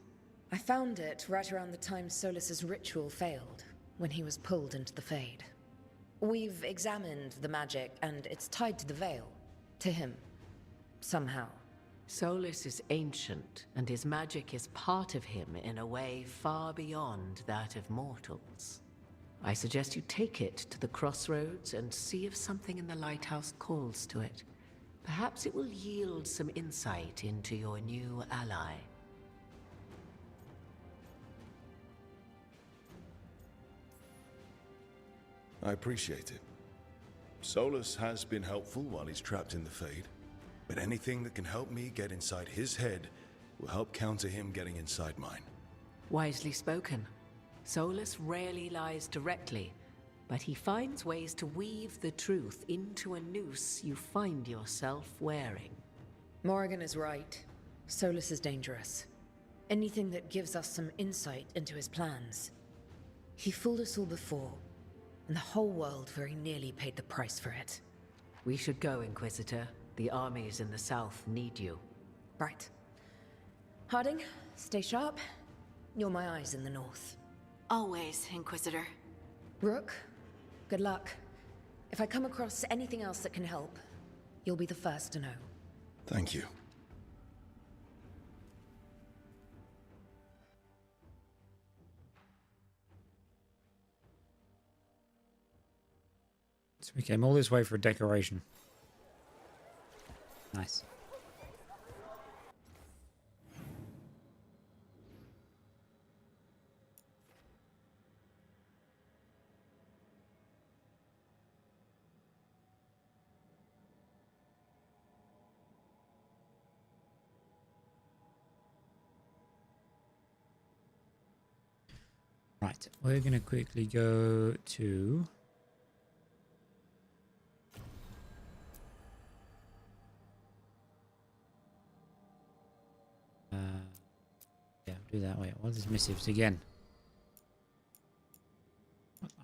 I found it right around the time Solus's ritual failed, when he was pulled into the Fade. We've examined the magic, and it's tied to the Veil. To him. Somehow. Solus is ancient, and his magic is part of him in a way far beyond that of mortals. I suggest you take it to the crossroads and see if something in the lighthouse calls to it. Perhaps it will yield some insight into your new ally. I appreciate it. Solus has been helpful while he's trapped in the Fade, but anything that can help me get inside his head will help counter him getting inside mine. Wisely spoken. Solus rarely lies directly, but he finds ways to weave the truth into a noose you find yourself wearing. Morrigan is right. Solus is dangerous. Anything that gives us some insight into his plans. He fooled us all before, and the whole world very nearly paid the price for it. We should go, Inquisitor. The armies in the south need you. Right. Harding, stay sharp. You're my eyes in the north. Always, Inquisitor. Rook, good luck. If I come across anything else that can help, you'll be the first to know. Thank you. So we came all this way for a decoration. Nice. Right, we're going to quickly go to... yeah, do that. Wait, what are these missives again?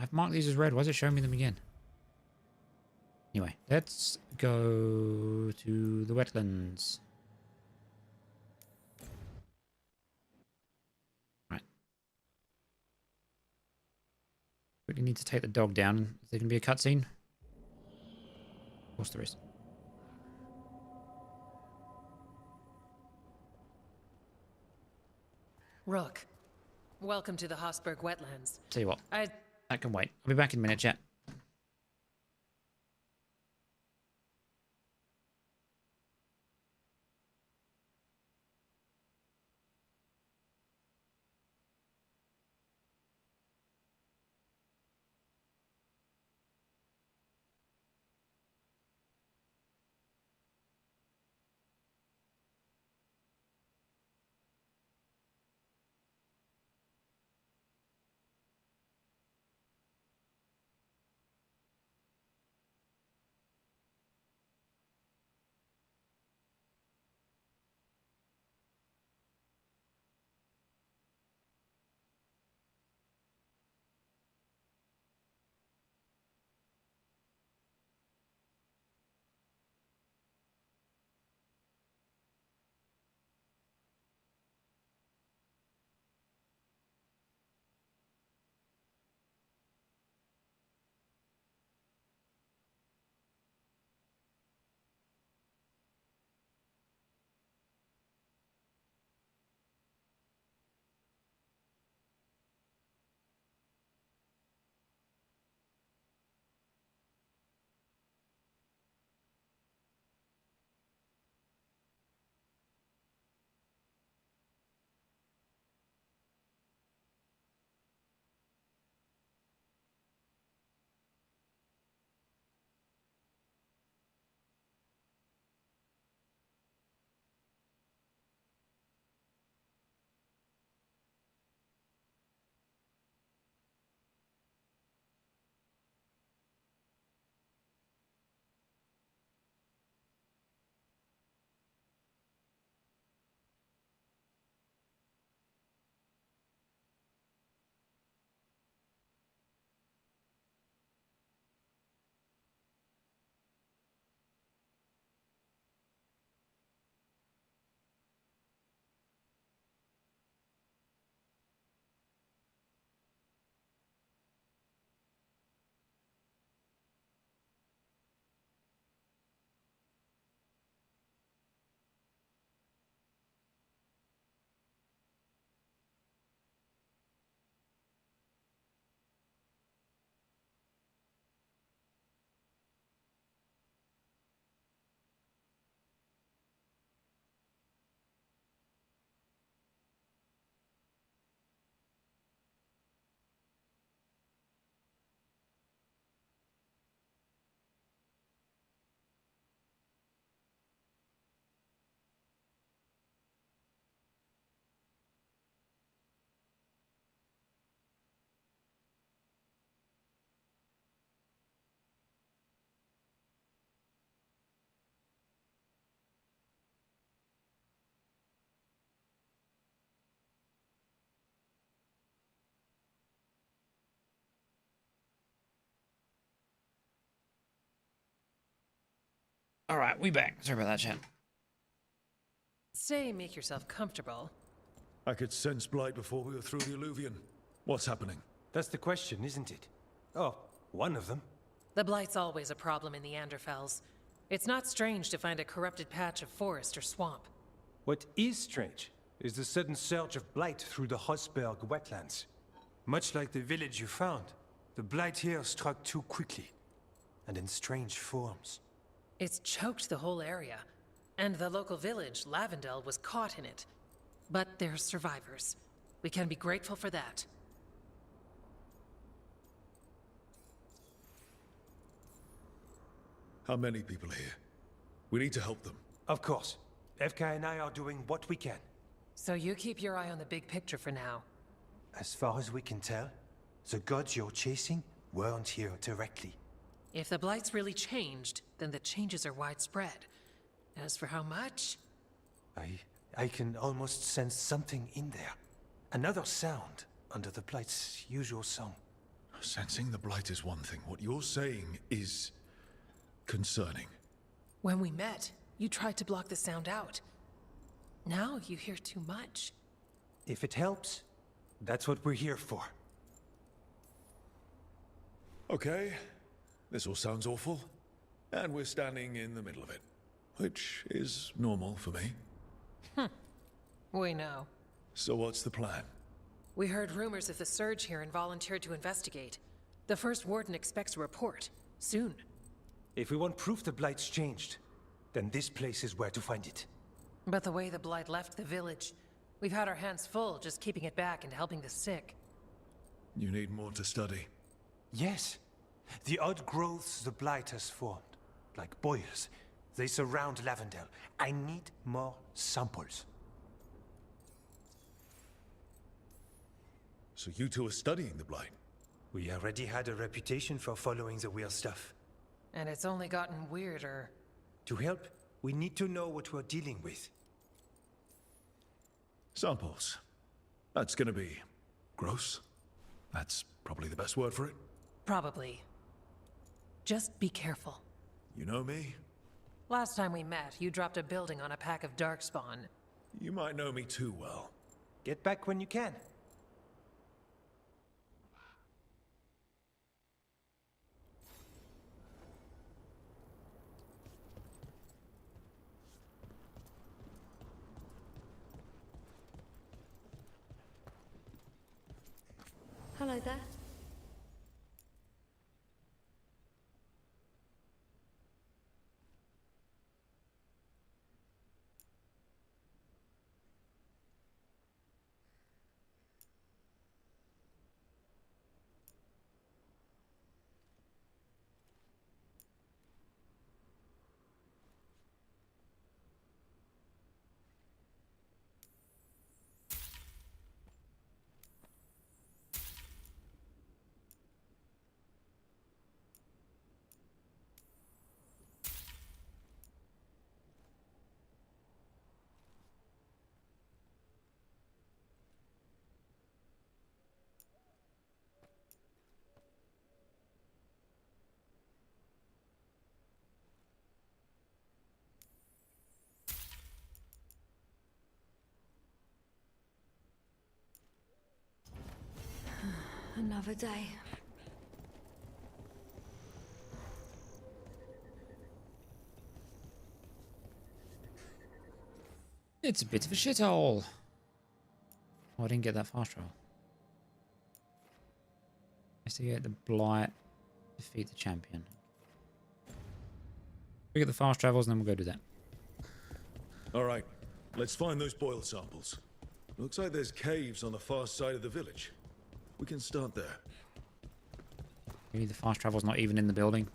I've marked these as red. Why is it showing me them again? Anyway, let's go to the wetlands. Right. Quickly need to take the dog down. Is there going to be a cutscene? Of course there is. Rook, welcome to the Hossberg wetlands. Tell you what, that can wait. I'll be back in a minute, chat. Alright, we back. Sorry about that, chat. Say, make yourself comfortable. I could sense blight before we were through the Alluvion. What's happening? That's the question, isn't it? Oh, one of them. The Blight's always a problem in the Anderfels. It's not strange to find a corrupted patch of forest or swamp. What is strange is the sudden surge of blight through the Hosberg wetlands. Much like the village you found, the blight here struck too quickly, and in strange forms. It's choked the whole area, and the local village, Lavendel, was caught in it. But they're survivors. We can be grateful for that. How many people are here? We need to help them. Of course. FK and I are doing what we can. So you keep your eye on the big picture for now. As far as we can tell, the gods you're chasing weren't here directly. If the Blight's really changed, then the changes are widespread. As for how much... I can almost sense something in there. Another sound under the Blight's usual song. Sensing the blight is one thing. What you're saying is... concerning. When we met, you tried to block the sound out. Now you hear too much. If it helps, that's what we're here for. Okay, this all sounds awful. And we're standing in the middle of it. Which is normal for me. We know. So what's the plan? We heard rumors of the surge here and volunteered to investigate. The first warden expects a report. Soon. If we want proof the Blight's changed, then this place is where to find it. But the way the Blight left the village, we've had our hands full just keeping it back and helping the sick. You need more to study. Yes. The odd growths the Blight has formed, like boils, they surround Lavendel. I need more samples. So you two are studying the blight? We already had a reputation for following the weird stuff. And it's only gotten weirder. To help, we need to know what we're dealing with. Samples. That's gonna be... gross? That's probably the best word for it. Probably. Just be careful. You know me? Last time we met, you dropped a building on a pack of Darkspawn. You might know me too well. Get back when you can. Hello there. Another day. It's a bit of a shithole. Oh, I didn't get that fast travel. Investigate the blight. Defeat the champion. We get the fast travels and then we'll go do that. Alright, let's find those boil samples. Looks like there's caves on the far side of the village. We can start there. Maybe the fast travel's not even in the building.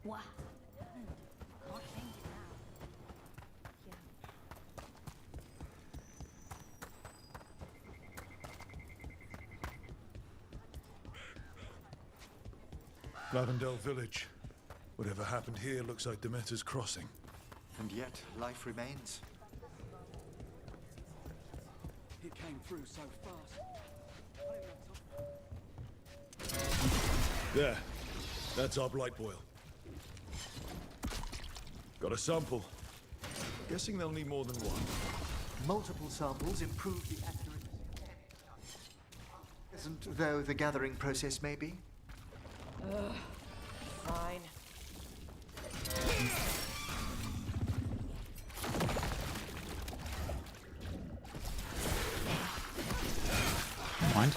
Wow. Lavendale Village. Whatever happened here looks like Demeter's Crossing. And yet, life remains. It came through so fast. There. That's our blight boil. Got a sample. Guessing they'll need more than one. Multiple samples improve the accuracy. Isn't though the gathering process may be? Fine. Don't mind.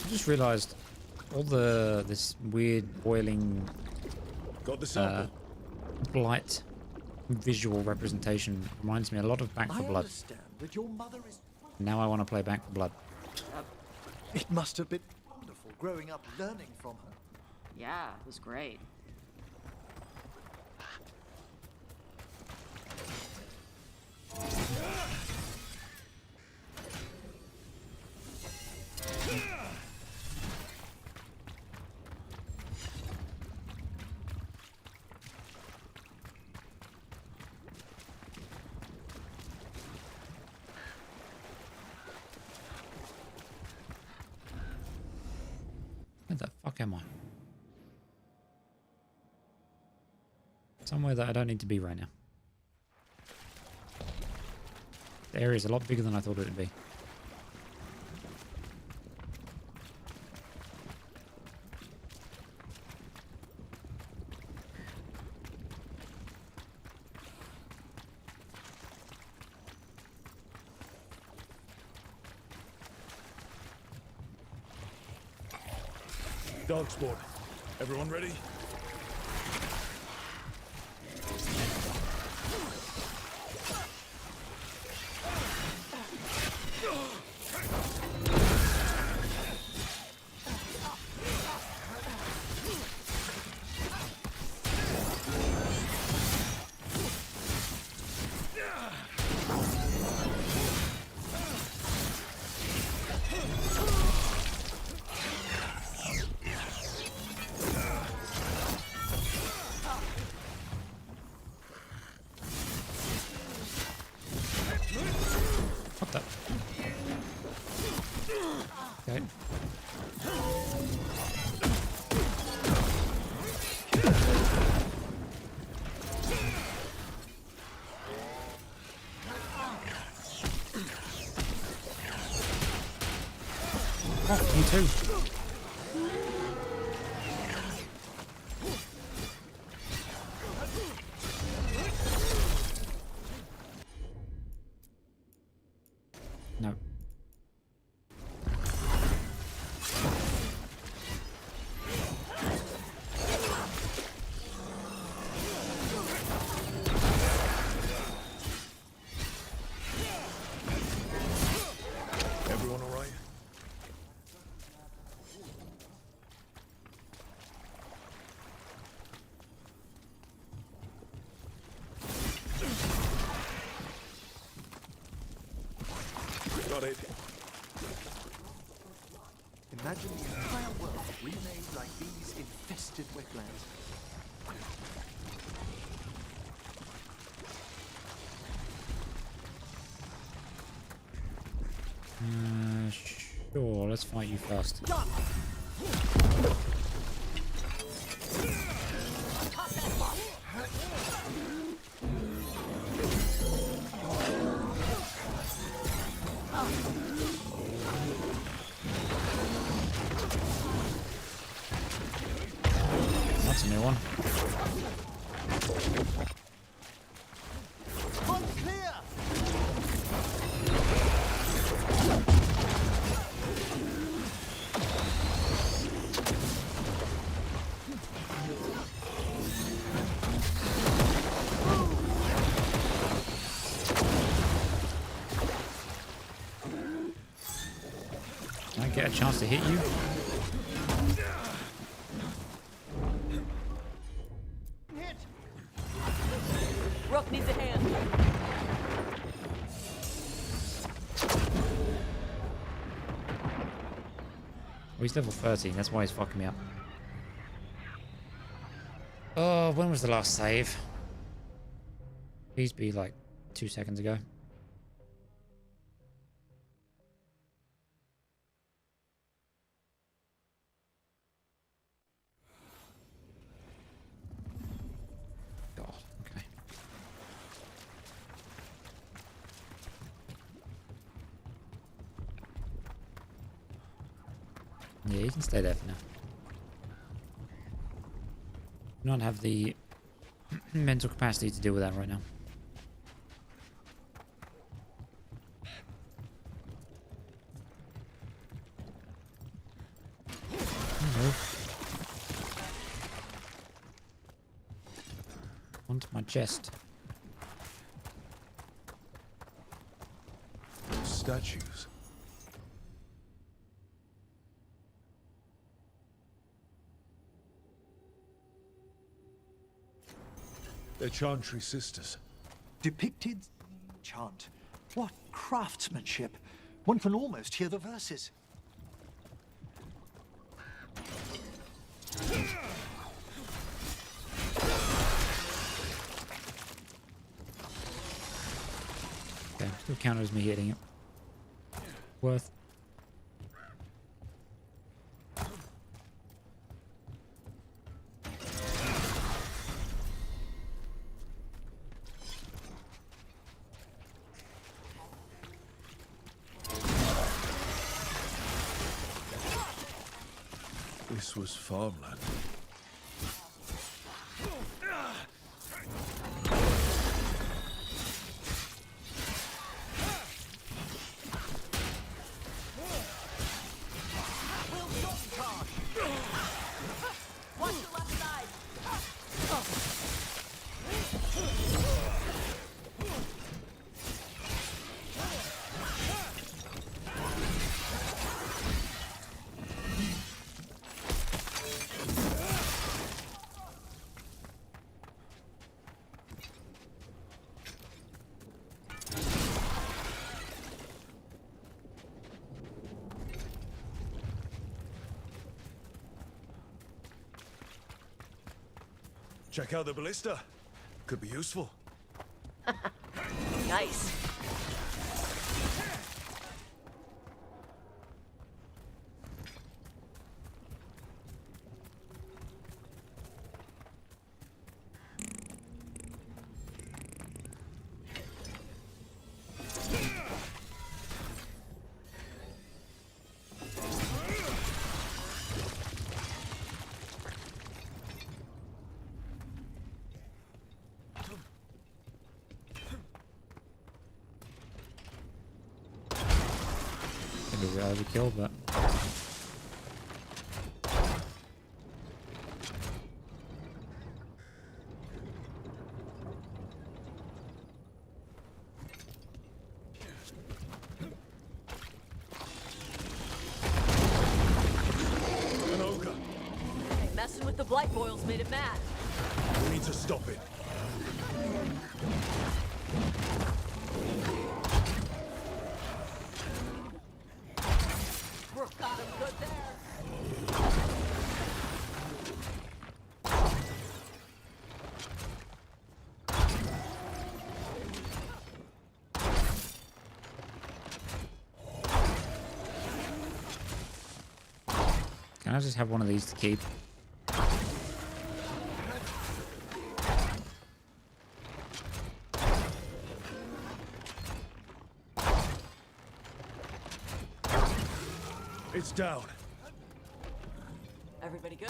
I just realized all this weird boiling blight visual representation reminds me a lot of Back 4 Blood. Understand that your mother is. Now I want to play Back 4 Blood. It must have been wonderful growing up learning from her. Yeah, it was great. Where the fuck am I? Somewhere that I don't need to be right now. The area is a lot bigger than I thought it would be. Darkspawn. Everyone ready? What the? Okay. Oh, you too. No. Everyone all right? Got it. Imagine the entire world remade like these infested wetlands. Sure, let's fight you first. That's a new one. a chance to hit you? Rook needs a hand. Oh, he's level 13. That's why he's fucking me up. Oh, when was the last save? Please be like 2 seconds ago. God, okay. Yeah, you can stay there for now. Not have the mental capacity to deal with that right now. Hello. Onto my chest. Statues. They're Chantry sisters. Depicted chant. What craftsmanship. One can almost hear the verses. Okay, still counters me hitting it. Worth. This was farmland. Watch the left side. Check out the ballista. Could be useful. Nice. Maybe we're overkill, but An ogre. Hey, messing with the blight boils made it mad. We need to stop it. Rook got him good there. can I just have one of these to keep? It's down. Everybody good?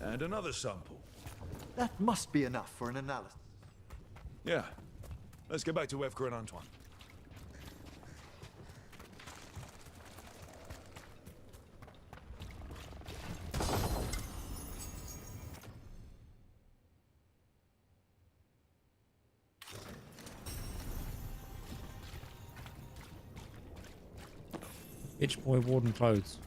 And another sample. That must be enough for an analysis. Yeah. Let's get back to Evgar and Antoine. Bitch boy warden clothes.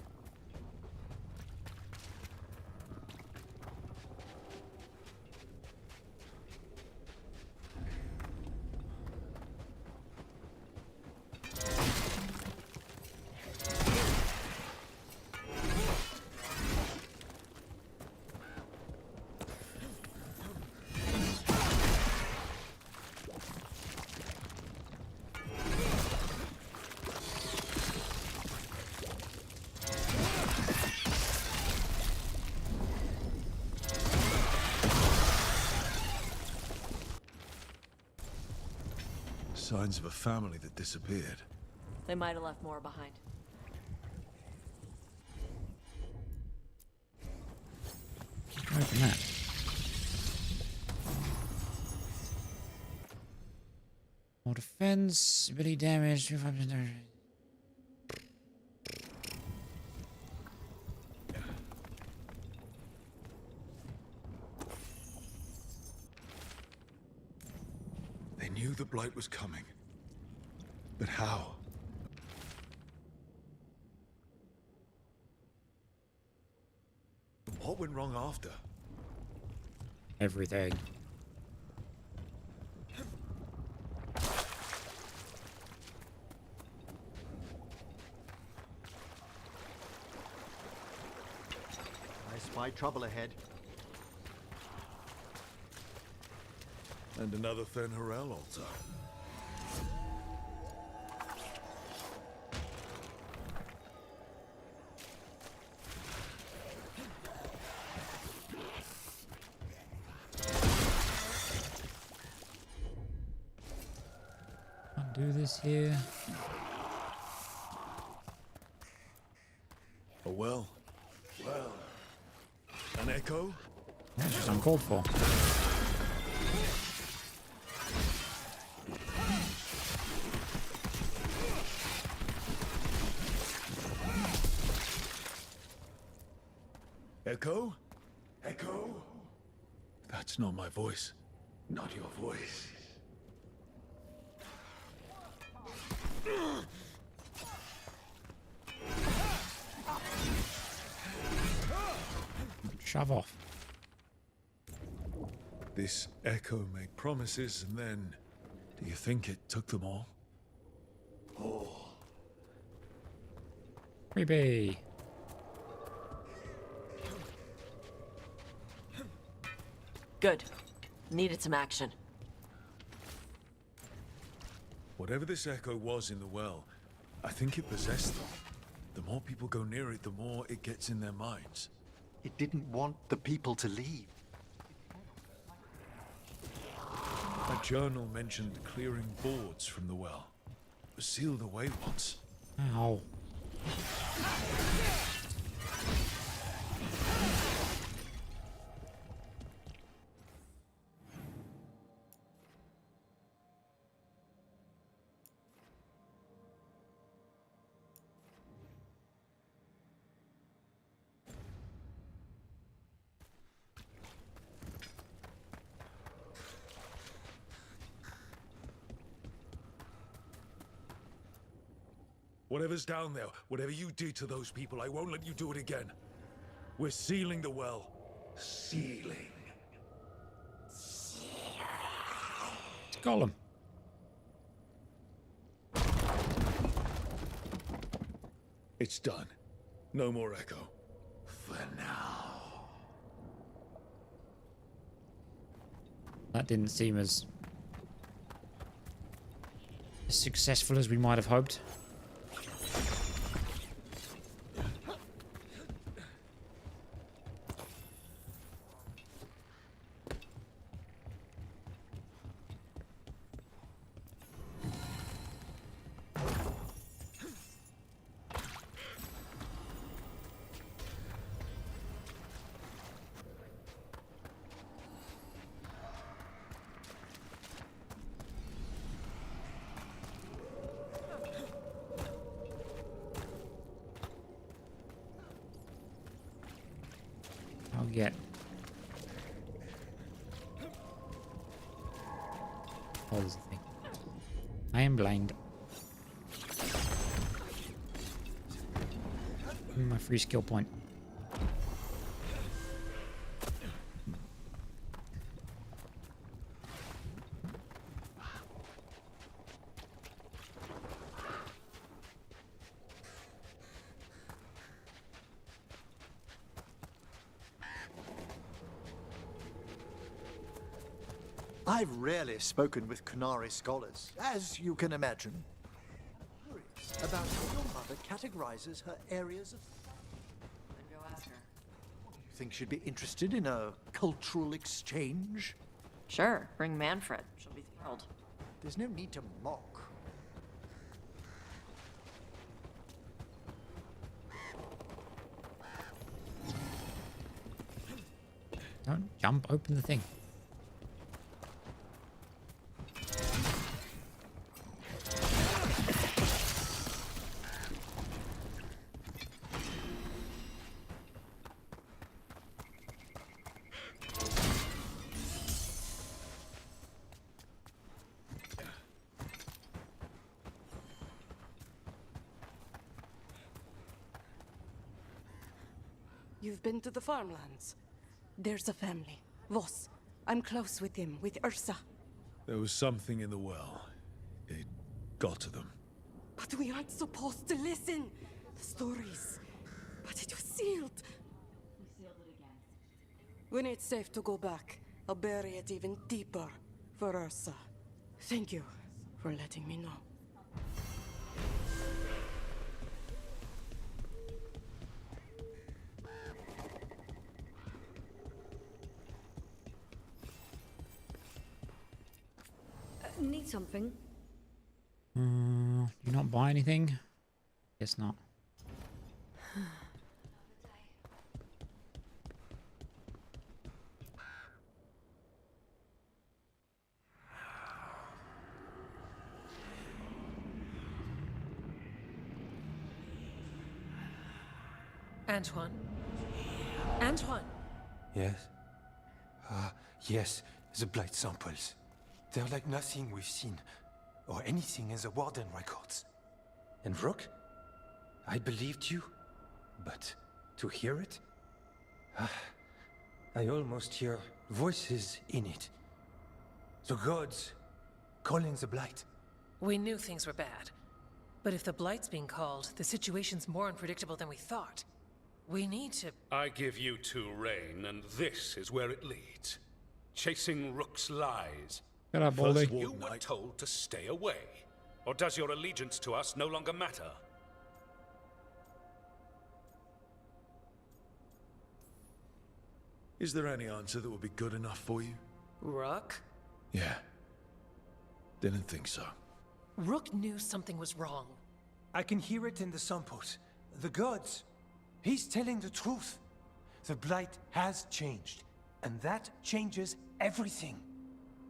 Signs of a family that disappeared. They might have left more behind. Open that. More defense, ability damage, 25%. They knew the Blight was coming. But how? What went wrong after? Everything. I spy trouble ahead. And another Fen'Harel altar. Do this here. A well. Well. An echo? That's just uncalled for. Echo? Echo? That's not my voice. Not your voice. Shove off. This echo made promises, and then... Do you think it took them all? Oh. Creepy. Good. Needed some action. Whatever this echo was in the well, I think it possessed them. The more people go near it, the more it gets in their minds. It didn't want the people to leave. A journal mentioned clearing boards from the well. It was sealed away once. Ow. Whatever's down there, whatever you did to those people, I won't let you do it again. We're sealing the well. Sealing. It's Gollum. It's done. No more echo. For now. That didn't seem as successful as we might have hoped. I'll get. Oh, there's a thing. I am blind. My free skill point. I've rarely spoken with Qunari scholars, as you can imagine. I'm curious about how your mother categorizes her areas of... Then go ask her. You think she'd be interested in a cultural exchange? Sure, bring Manfred. She'll be thrilled. There's no need to mock. Don't jump, open the thing. You've been to the farmlands. There's a family. Voss. I'm close with him, with Ursa. There was something in the well. It got to them. But we aren't supposed to listen. The stories. But it was sealed. We sealed it again. When it's safe to go back, I'll bury it even deeper for Ursa. Thank you for letting me know. Need something? You not buy anything? Guess not. Antoine? Antoine! Yes? Yes, the blight samples. They're like nothing we've seen, or anything in the Warden records. And Rook? I believed you, but to hear it? I almost hear voices in it. The gods calling the blight. We knew things were bad. But if the Blight's being called, the situation's more unpredictable than we thought. We need to... I give you two reign, and this is where it leads. Chasing Rook's lies. Get up, Baldy. You were told to stay away. Or does your allegiance to us no longer matter? Is there any answer that would be good enough for you? Rook? Yeah. Didn't think so. Rook knew something was wrong. I can hear it in the samples. The gods. He's telling the truth. The blight has changed, and that changes everything.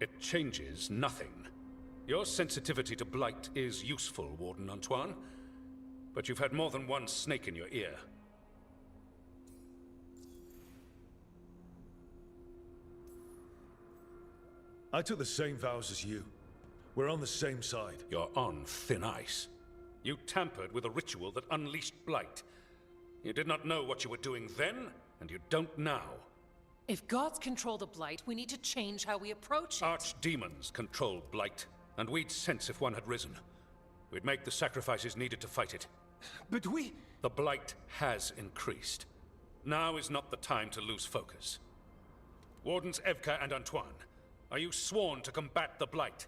It changes nothing. Your sensitivity to blight is useful, Warden Antoine. But you've had more than one snake in your ear. I took the same vows as you. We're on the same side. You're on thin ice. You tampered with a ritual that unleashed blight. You did not know what you were doing then, and you don't now. If gods control the Blight, we need to change how we approach it. Archdemons control blight, and we'd sense if one had risen. We'd make the sacrifices needed to fight it. But we... The blight has increased. Now is not the time to lose focus. Wardens Evka and Antoine, are you sworn to combat the blight?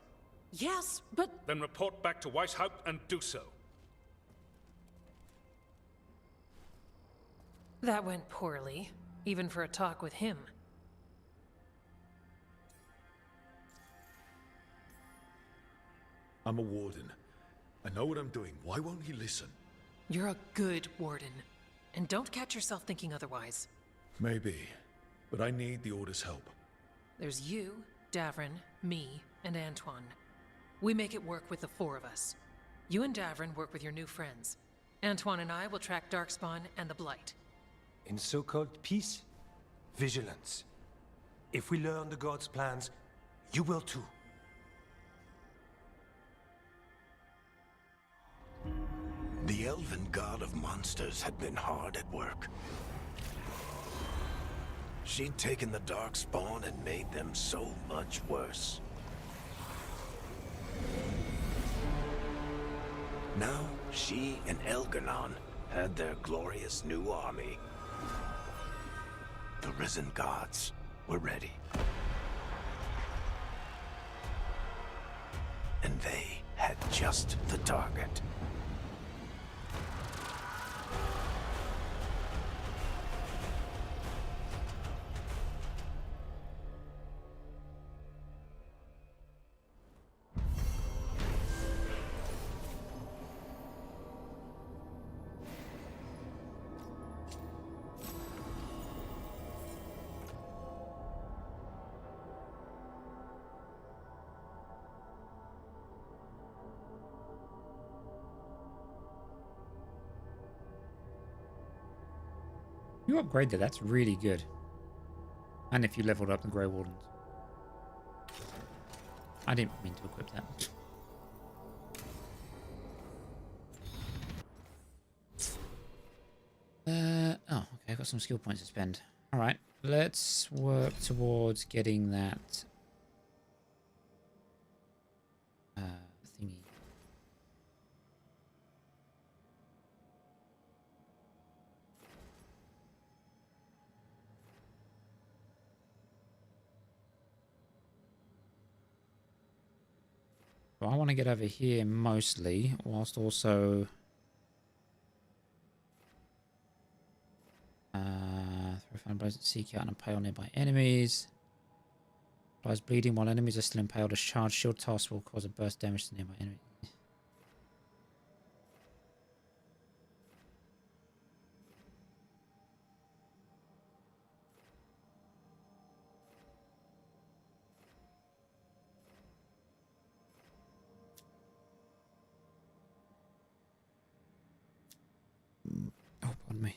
Yes, but... Then report back to Weishaupt and do so. That went poorly, even for a talk with him. I'm a warden. I know what I'm doing. Why won't he listen? You're a good warden. And don't catch yourself thinking otherwise. Maybe. But I need the Order's help. There's you, Davrin, me, and Antoine. We make it work with the four of us. You and Davrin work with your new friends. Antoine and I will track Darkspawn and the Blight. In so-called peace, vigilance. If we learn the gods' plans, you will too. The elven god of monsters had been hard at work. She'd taken the darkspawn and made them so much worse. Now, she and Elgar'nan had their glorious new army. The risen gods were ready. And they had just the target. You upgraded, that's really good. And if you leveled up the Grey Wardens. I didn't mean to equip that. Oh, okay, I've got some skill points to spend. Alright, let's work towards getting that thingy. So I want to get over here mostly, whilst also throw final blows that seek out and impale nearby enemies. Applies bleeding while enemies are still impaled. A charged shield toss will cause a burst damage to nearby enemies. Oh, pardon me.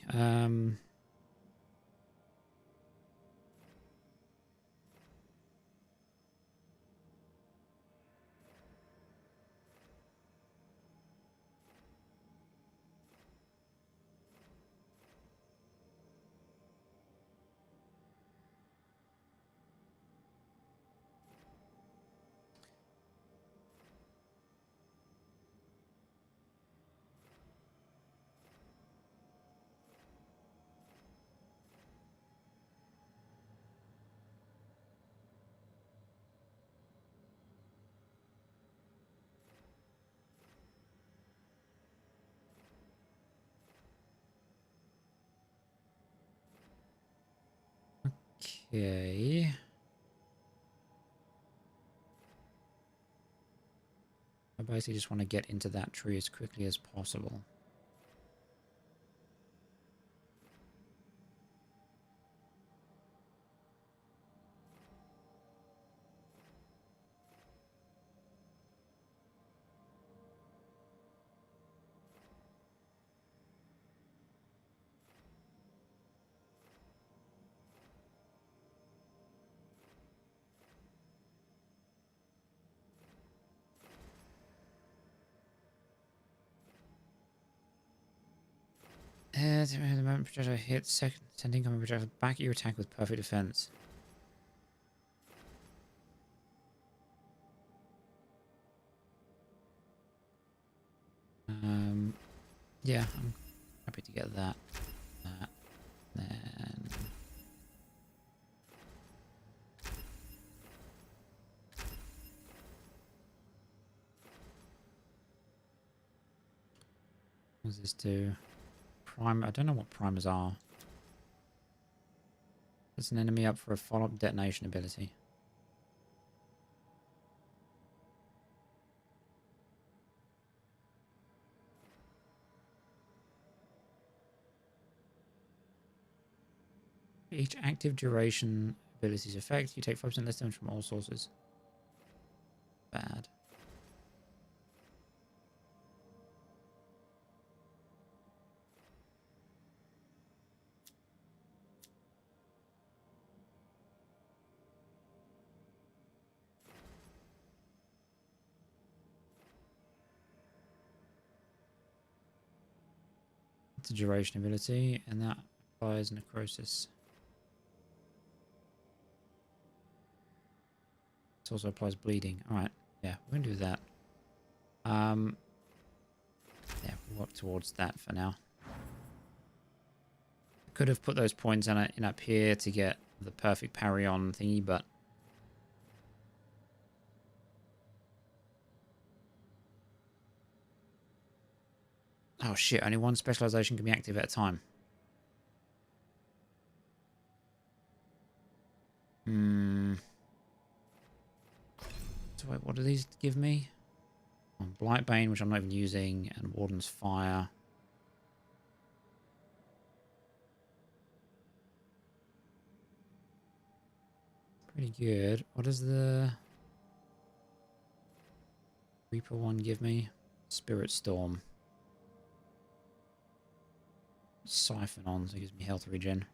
Okay. I basically just want to get into that tree as quickly as possible. The moment projectile hits, send incoming projectile back at your attack with perfect defense. Yeah, I'm happy to get that. Then what does this do? Prime. I don't know what primers are. It's an enemy up for a follow-up detonation ability. Each active duration ability's effect, you take 5% less damage from all sources. Bad. It's a duration ability, and that applies necrosis. This also applies bleeding. Alright, yeah, we're gonna do that. Yeah, we'll work towards that for now. Could have put those points in up here to get the perfect parry on thingy, but oh shit, only one specialization can be active at a time. So wait, what do these give me? Oh, Blightbane, which I'm not even using, and Warden's Fire. Pretty good. What does the Reaper one give me? Spirit Storm. Siphon on, so it gives me health regen.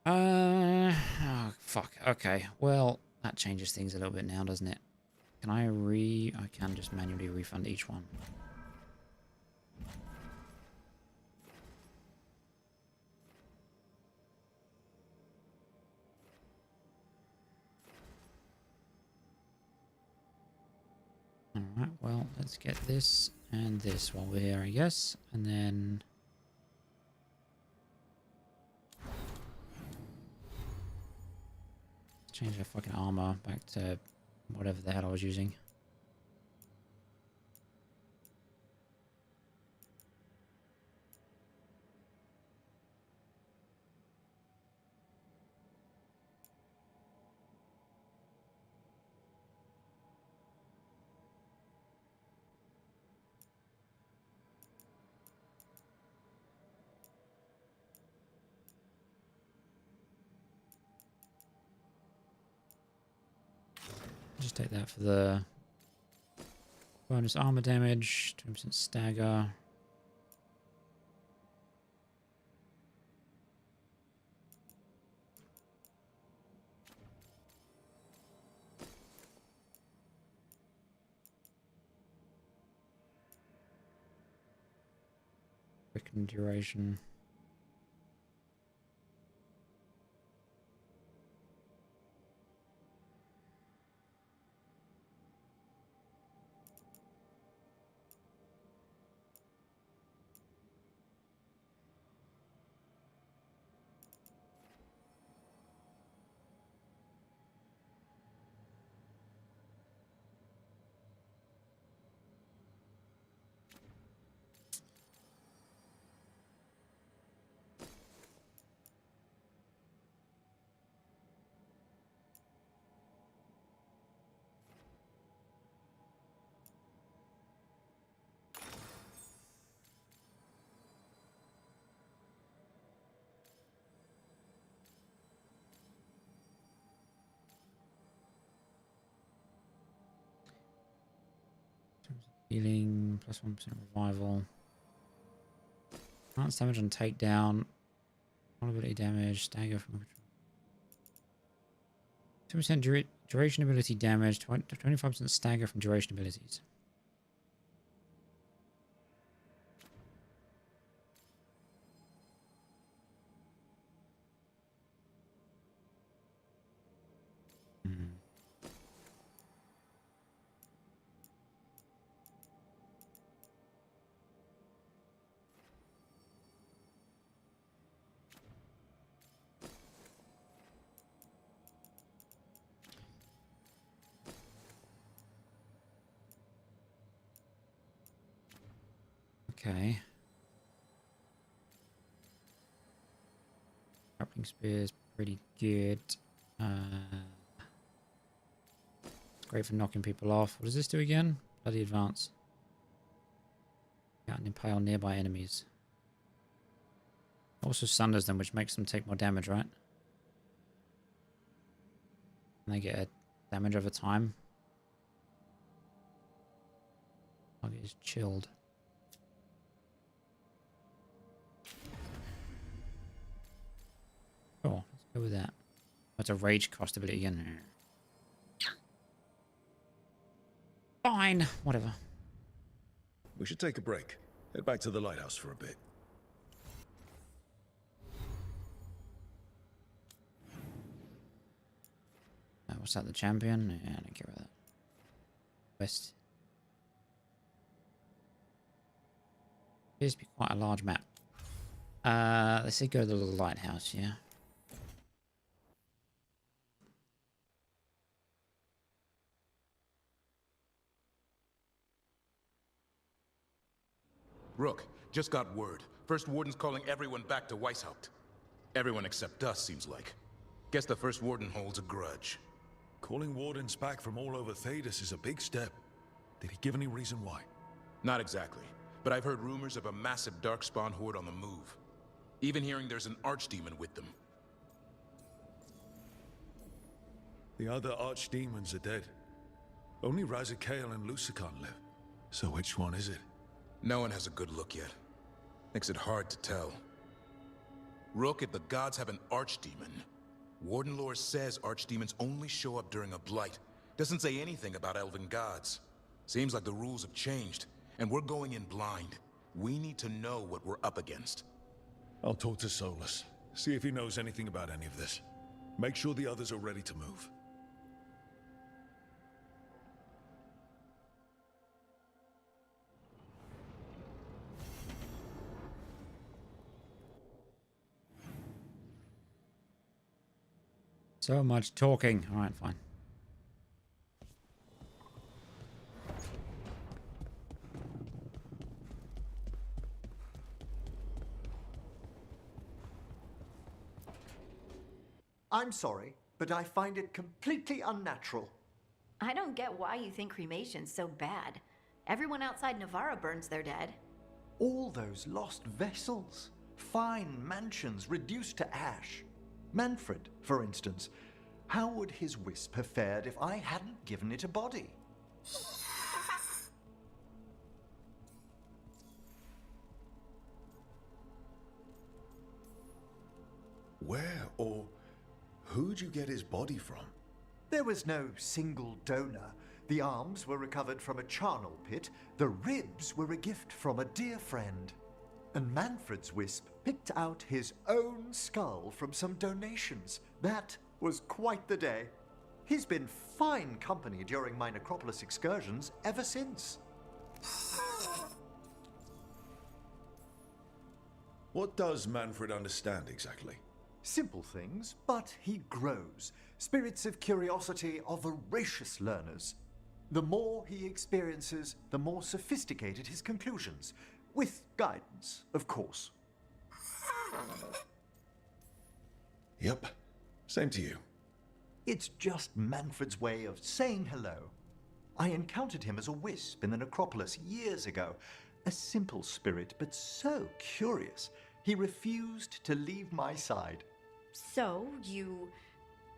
Oh, fuck. Okay. Well, that changes things a little bit now, doesn't it? Can I can just manually refund each one. Alright, well, let's get this and this while we're here, I guess. And then change our fucking armor back to whatever the hell I was using. Just take that for the bonus armor damage, 20% stagger. Quicken duration. Healing, plus 1% revival. Enhanced damage on takedown. Vulnerability damage, stagger from 2% duration ability damage, 25% stagger from duration abilities. Okay. Grappling spear is pretty good. It's great for knocking people off. What does this do again? Bloody advance. Out and impale nearby enemies. Also sunders them, which makes them take more damage, right? And they get a damage over time. Target is chilled. Sure, let's go with that. That's a rage cost ability again. Fine, whatever. We should take a break. Head back to the lighthouse for a bit. What's that, the champion? Yeah, I don't care about that. West. Appears to be quite a large map. Let's say go to the little lighthouse, yeah. Rook, just got word. First Warden's calling everyone back to Weishaupt. Everyone except us, seems like. Guess the First Warden holds a grudge. Calling Wardens back from all over Thedas is a big step. Did he give any reason why? Not exactly, but I've heard rumors of a massive Darkspawn horde on the move. Even hearing there's an Archdemon with them. The other Archdemons are dead. Only Razikale and Lucican live. So which one is it? No one has a good look yet. Makes it hard to tell. Rook, if the gods have an Archdemon, Warden lore says Archdemons only show up during a blight. Doesn't say anything about elven gods. Seems like the rules have changed, and we're going in blind. We need to know what we're up against. I'll talk to Solus. See if he knows anything about any of this. Make sure the others are ready to move. So much talking. Alright, fine. I'm sorry, but I find it completely unnatural. I don't get why you think cremation's so bad. Everyone outside Navarra burns their dead. All those lost vessels, fine mansions reduced to ash. Manfred, for instance, how would his wisp have fared if I hadn't given it a body? Where or who'd you get his body from? There was no single donor. The arms were recovered from a charnel pit. The ribs were a gift from a dear friend. And Manfred's wisp picked out his own skull from some donations. That was quite the day. He's been fine company during my necropolis excursions ever since. What does Manfred understand exactly? Simple things, but he grows. Spirits of curiosity are voracious learners. The more he experiences, the more sophisticated his conclusions. With guidance, of course. Yep. Same to you. It's just Manfred's way of saying hello. I encountered him as a wisp in the necropolis years ago. A simple spirit, but so curious. He refused to leave my side. So, you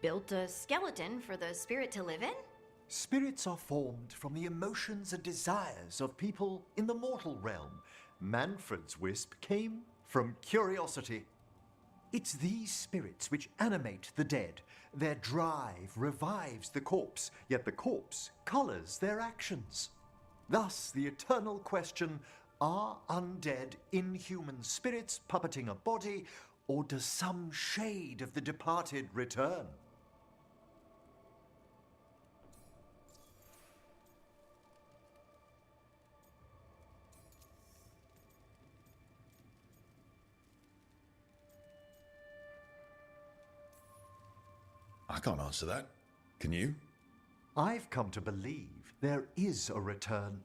built a skeleton for the spirit to live in? Spirits are formed from the emotions and desires of people in the mortal realm. Manfred's wisp came from curiosity. It's these spirits which animate the dead. Their drive revives the corpse, yet the corpse colors their actions. Thus, the eternal question, are undead, inhuman spirits puppeting a body, or does some shade of the departed return? I can't answer that. Can you? I've come to believe there is a return.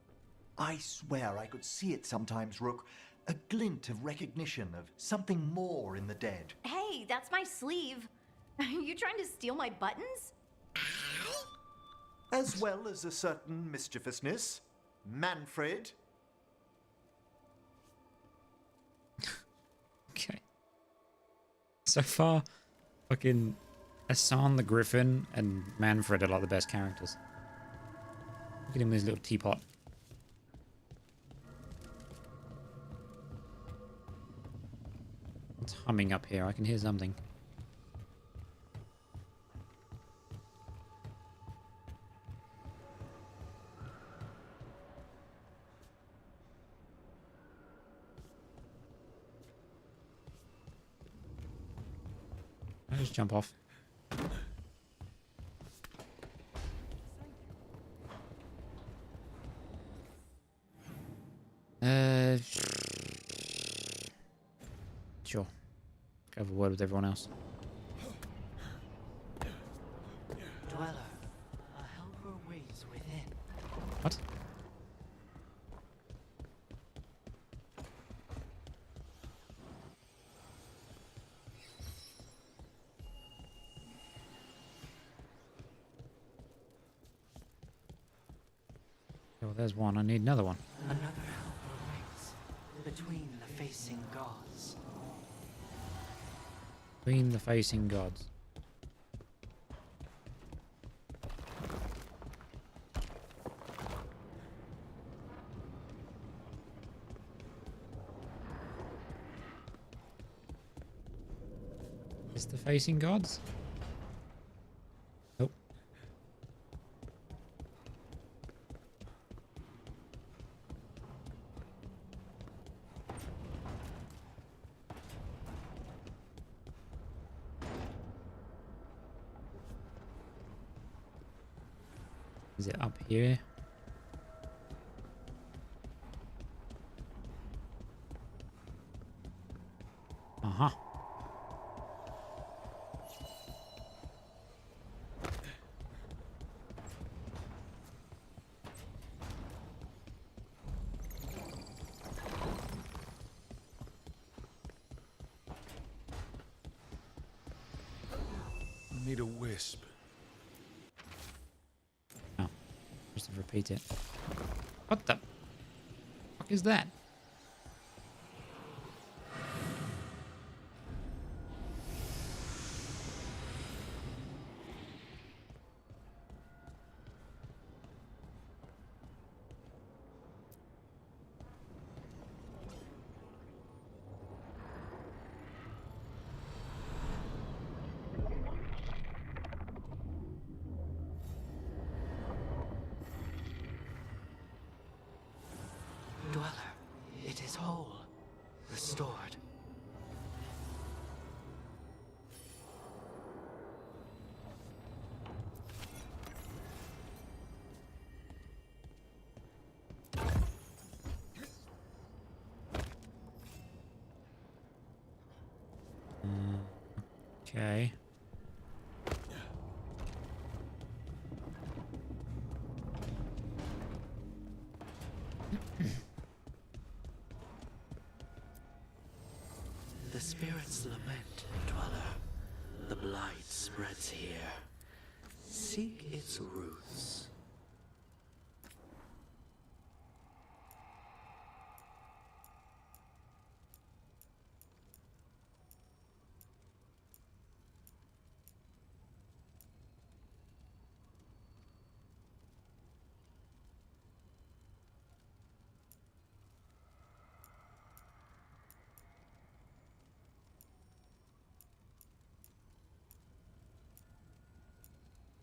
I swear I could see it sometimes, Rook. A glint of recognition of something more in the dead. Hey, that's my sleeve. Are you trying to steal my buttons? As well as a certain mischievousness. Manfred. Okay. So far, fucking Hassan the Griffin and Manfred are like the best characters. Look at him with his little teapot. It's humming up here. I can hear something. just jump off. Sure. Go have a word with everyone else. Dweller, a helper waits within. What? Oh, there's one. I need another one. Another helper waits between the facing gods. Between the facing gods. Is the facing gods? Nope. Is it up here? Uh-huh. I need a wisp. Just to repeat it. What the fuck is that? Dweller, it is whole, restored. Okay. The spirits lament, Dweller. The blight spreads here. Seek its roots.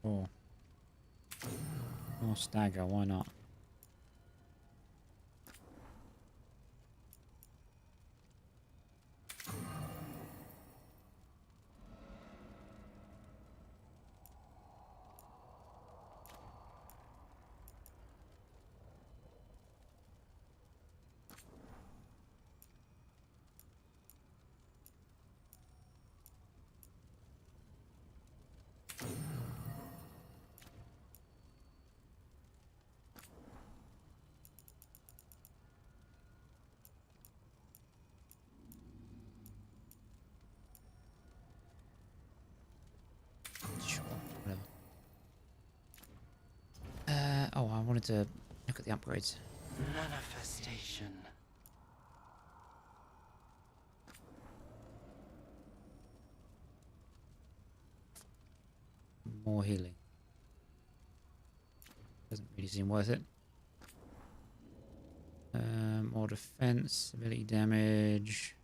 Oh. More stagger, why not? Sure, whatever. Oh, I wanted to look at the upgrades. Manifestation. More healing. Doesn't really seem worth it. More defense, ability damage.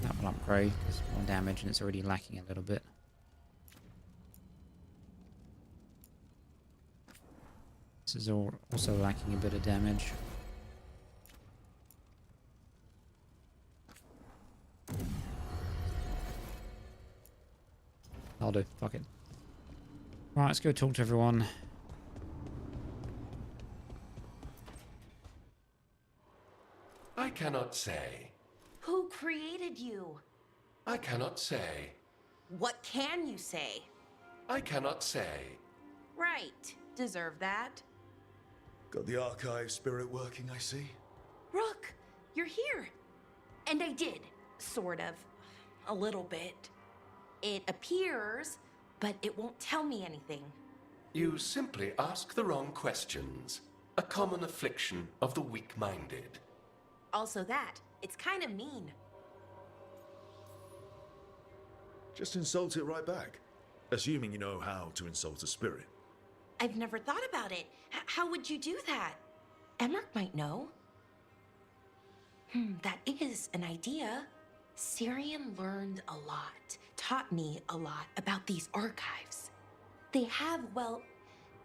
That will upgrade because more damage and it's already lacking a little bit. This is also lacking a bit of damage. I'll do. Fuck it. Right, let's go talk to everyone. I cannot say. Who created you? I cannot say. What can you say? I cannot say. Right. Deserve that. Got the archive spirit working, I see. Rook, you're here. And I did, sort of. A little bit. It appears, but it won't tell me anything. You simply ask the wrong questions. A common affliction of the weak-minded. Also that, it's kind of mean. Just insult it right back. Assuming you know how to insult a spirit. I've never thought about it. How would you do that? Emmerich might know. That is an idea. Syrian learned a lot, taught me a lot about these archives. They have, well,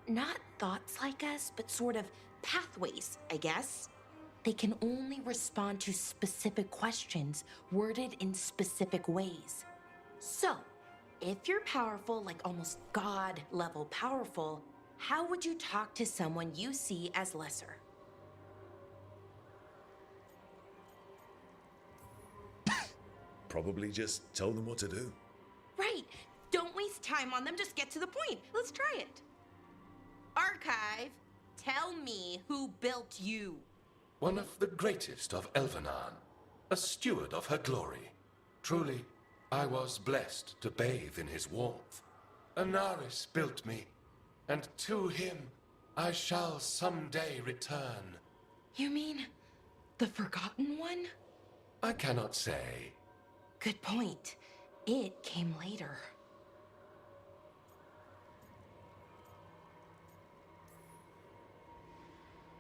not thoughts like us, but sort of pathways, I guess. They can only respond to specific questions worded in specific ways. So, if you're powerful, like almost God-level powerful, how would you talk to someone you see as lesser? Probably just tell them what to do. Right. Don't waste time on them. Just get to the point. Let's try it. Archive, tell me who built you. One of the greatest of Elvenan. A steward of her glory. Truly, I was blessed to bathe in his warmth. Anaris built me, and to him I shall someday return. You mean the Forgotten One? I cannot say. Good point. It came later.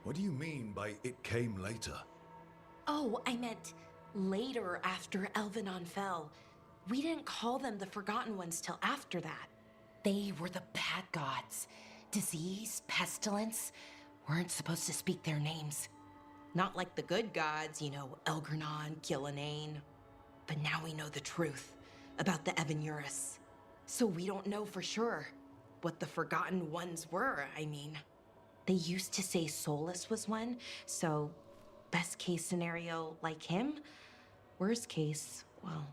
What do you mean by it came later? Oh, I meant later after Elvenon fell. We didn't call them the Forgotten Ones till after that. They were the bad gods. Disease, pestilence, weren't supposed to speak their names. Not like the good gods, you know, Elgernon, Gillenane. But now we know the truth about the Evanurus. So we don't know for sure what the Forgotten Ones were, I mean. They used to say Solus was one, so best case scenario like him. Worst case, well,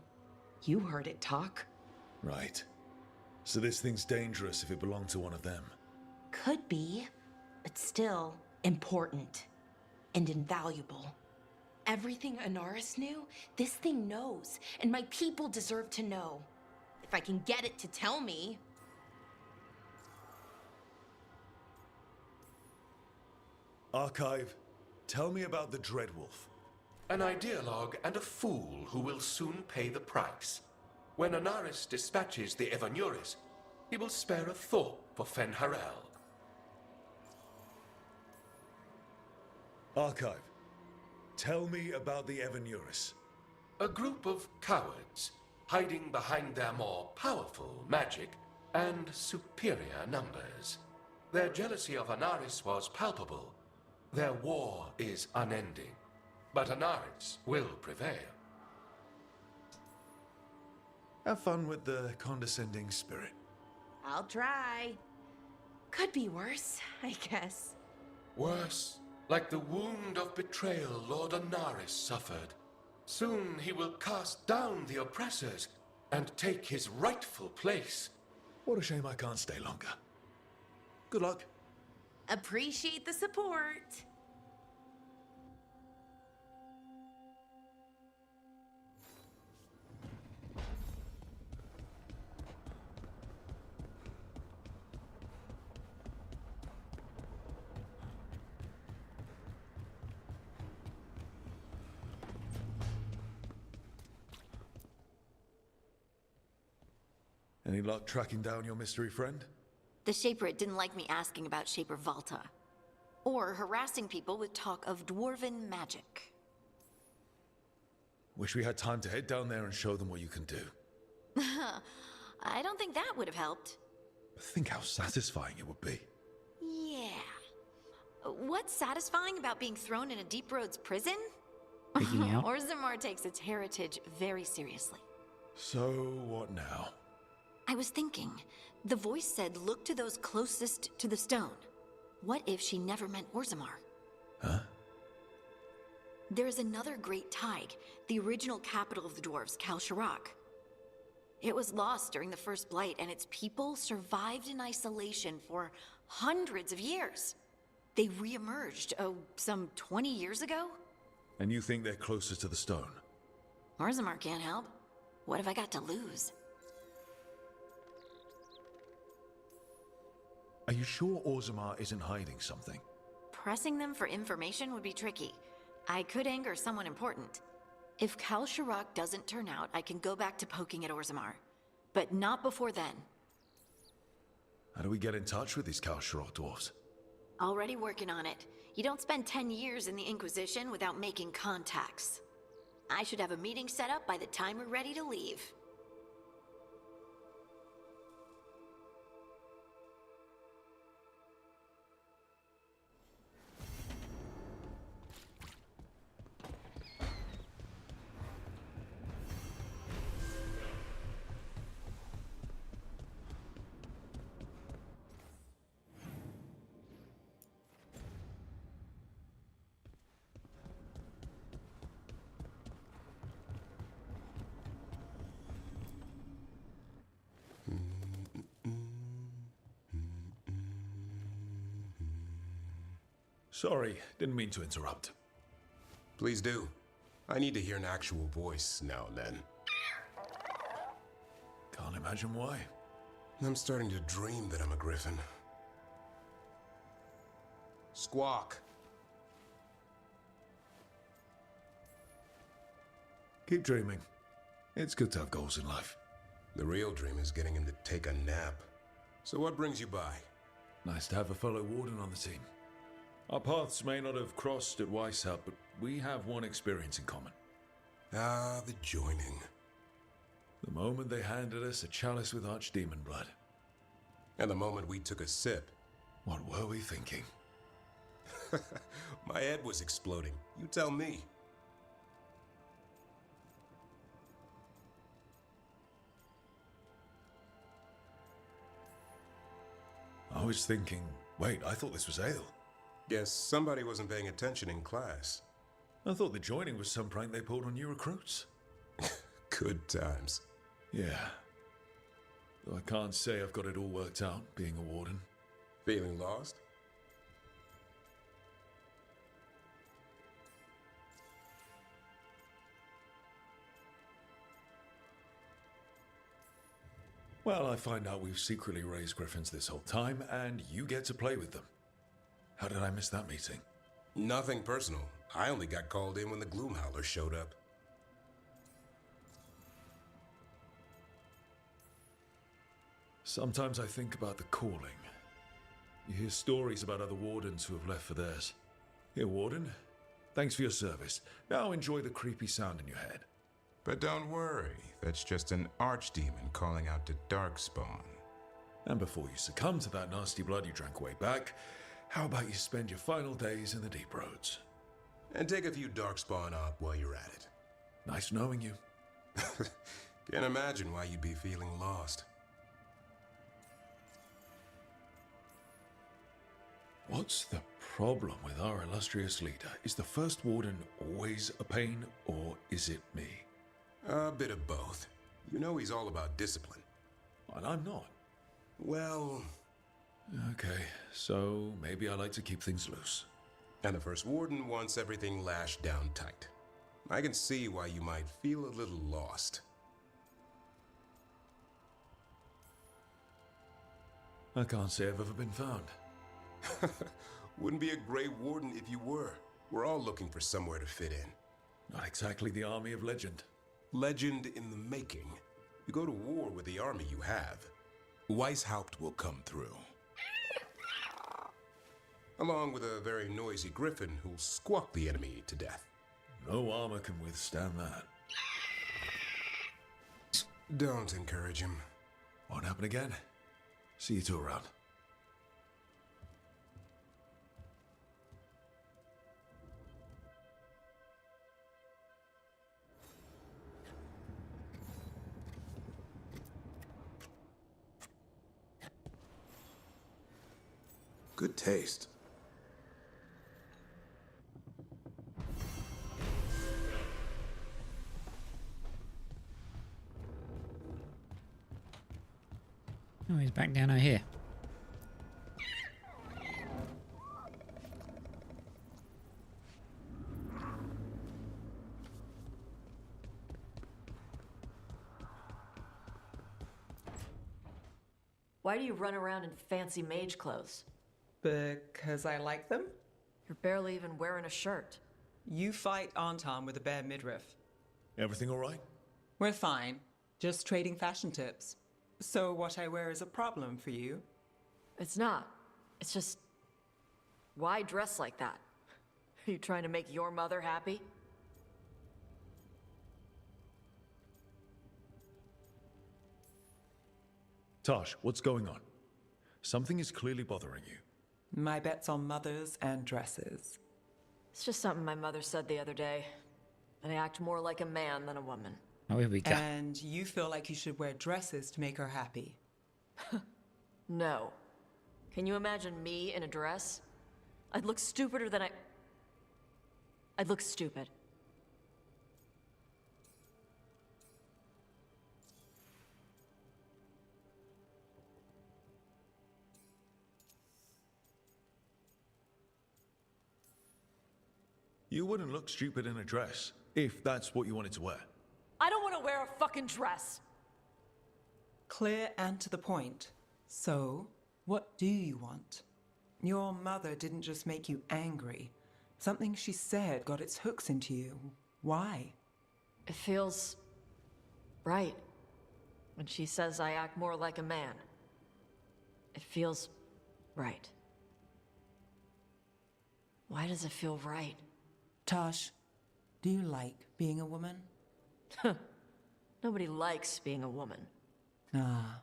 you heard it talk. Right. So this thing's dangerous if it belonged to one of them. Could be, but still important and invaluable. Everything Anaris knew, this thing knows, and my people deserve to know. If I can get it to tell me. Archive, tell me about the Dreadwolf. An ideologue and a fool who will soon pay the price. When Anaris dispatches the Evanuris, he will spare a thought for Fen'Harel. Archive, tell me about the Evanuris. A group of cowards, hiding behind their more powerful magic and superior numbers. Their jealousy of Anaris was palpable. Their war is unending, but Anaris will prevail. Have fun with the condescending spirit. I'll try. Could be worse, I guess. Worse, like the wound of betrayal Lord Anaris suffered. Soon he will cast down the oppressors and take his rightful place. What a shame I can't stay longer. Good luck. Appreciate the support. Any luck tracking down your mystery friend? The Shaperate didn't like me asking about Shaper Valta. Or harassing people with talk of dwarven magic. Wish we had time to head down there and show them what you can do. I don't think that would have helped. Think how satisfying it would be. Yeah. What's satisfying about being thrown in a Deep Roads prison? Picking out. Orzammar takes its heritage very seriously. So, what now? I was thinking, the voice said look to those closest to the stone. What if she never meant Orzammar? Huh? There is another great tide, the original capital of the dwarves, Kalsharak. It was lost during the First Blight, and its people survived in isolation for hundreds of years. They re-emerged, some 20 years ago? And you think they're closer to the stone? Orzammar can't help. What have I got to lose? Are you sure Orzammar isn't hiding something? Pressing them for information would be tricky. I could anger someone important. If Kalsharak doesn't turn out, I can go back to poking at Orzammar. But not before then. How do we get in touch with these Kalsharak dwarves? Already working on it. You don't spend 10 years in the Inquisition without making contacts. I should have a meeting set up by the time we're ready to leave. Sorry, didn't mean to interrupt. Please do. I need to hear an actual voice now and then. Can't imagine why. I'm starting to dream that I'm a griffin. Squawk. Keep dreaming. It's good to have goals in life. The real dream is getting him to take a nap. So what brings you by? Nice to have a fellow warden on the team. Our paths may not have crossed at Weishaupt, but we have one experience in common. Ah, the joining. The moment they handed us a chalice with archdemon blood. And the moment we took a sip. What were we thinking? My head was exploding. You tell me. I was thinking, wait, I thought this was ale. Guess somebody wasn't paying attention in class. I thought the joining was some prank they pulled on new recruits. Good times. Yeah. Though I can't say I've got it all worked out, being a warden. Feeling lost? Well, I find out we've secretly raised griffins this whole time, and you get to play with them. How did I miss that meeting? Nothing personal. I only got called in when the Gloomhowler showed up. Sometimes I think about the calling. You hear stories about other wardens who have left for theirs. Here, Warden. Thanks for your service. Now enjoy the creepy sound in your head. But don't worry, that's just an archdemon calling out to Darkspawn. And before you succumb to that nasty blood you drank way back, how about you spend your final days in the Deep Roads? And take a few Darkspawn up while you're at it. Nice knowing you. Can't imagine why you'd be feeling lost. What's the problem with our illustrious leader? Is the First Warden always a pain, or is it me? A bit of both. You know he's all about discipline. And I'm not. Well... Okay, so maybe I like to keep things loose. And the First Warden wants everything lashed down tight. I can see why you might feel a little lost. I can't say I've ever been found. Wouldn't be a great warden if you were. We're all looking for somewhere to fit in. Not exactly the army of legend. Legend in the making. You go to war with the army you have. Weishaupt will come through. Along with a very noisy griffin who'll squawk the enemy to death. No armor can withstand that. Don't encourage him. Won't happen again. See you two around. Good taste. Oh, he's back down over here. Why do you run around in fancy mage clothes? Because I like them? You're barely even wearing a shirt. You fight Anton with a bare midriff. Everything all right? We're fine. Just trading fashion tips. So what I wear is a problem for you? It's not. It's just... Why dress like that? Are you trying to make your mother happy? Tosh, what's going on? Something is clearly bothering you. My bet's on mothers and dresses. It's just something my mother said the other day. And I act more like a man than a woman. Oh, here we go. And you feel like you should wear dresses to make her happy? No. Can you imagine me in a dress? I'd look stupider than I'd look stupid. You wouldn't look stupid in a dress, if that's what you wanted to wear. I don't want to wear a fucking dress! Clear and to the point. So, what do you want? Your mother didn't just make you angry. Something she said got its hooks into you. Why? It feels... right. When she says I act more like a man. It feels... right. Why does it feel right? Tosh, do you like being a woman? Nobody likes being a woman. Ah.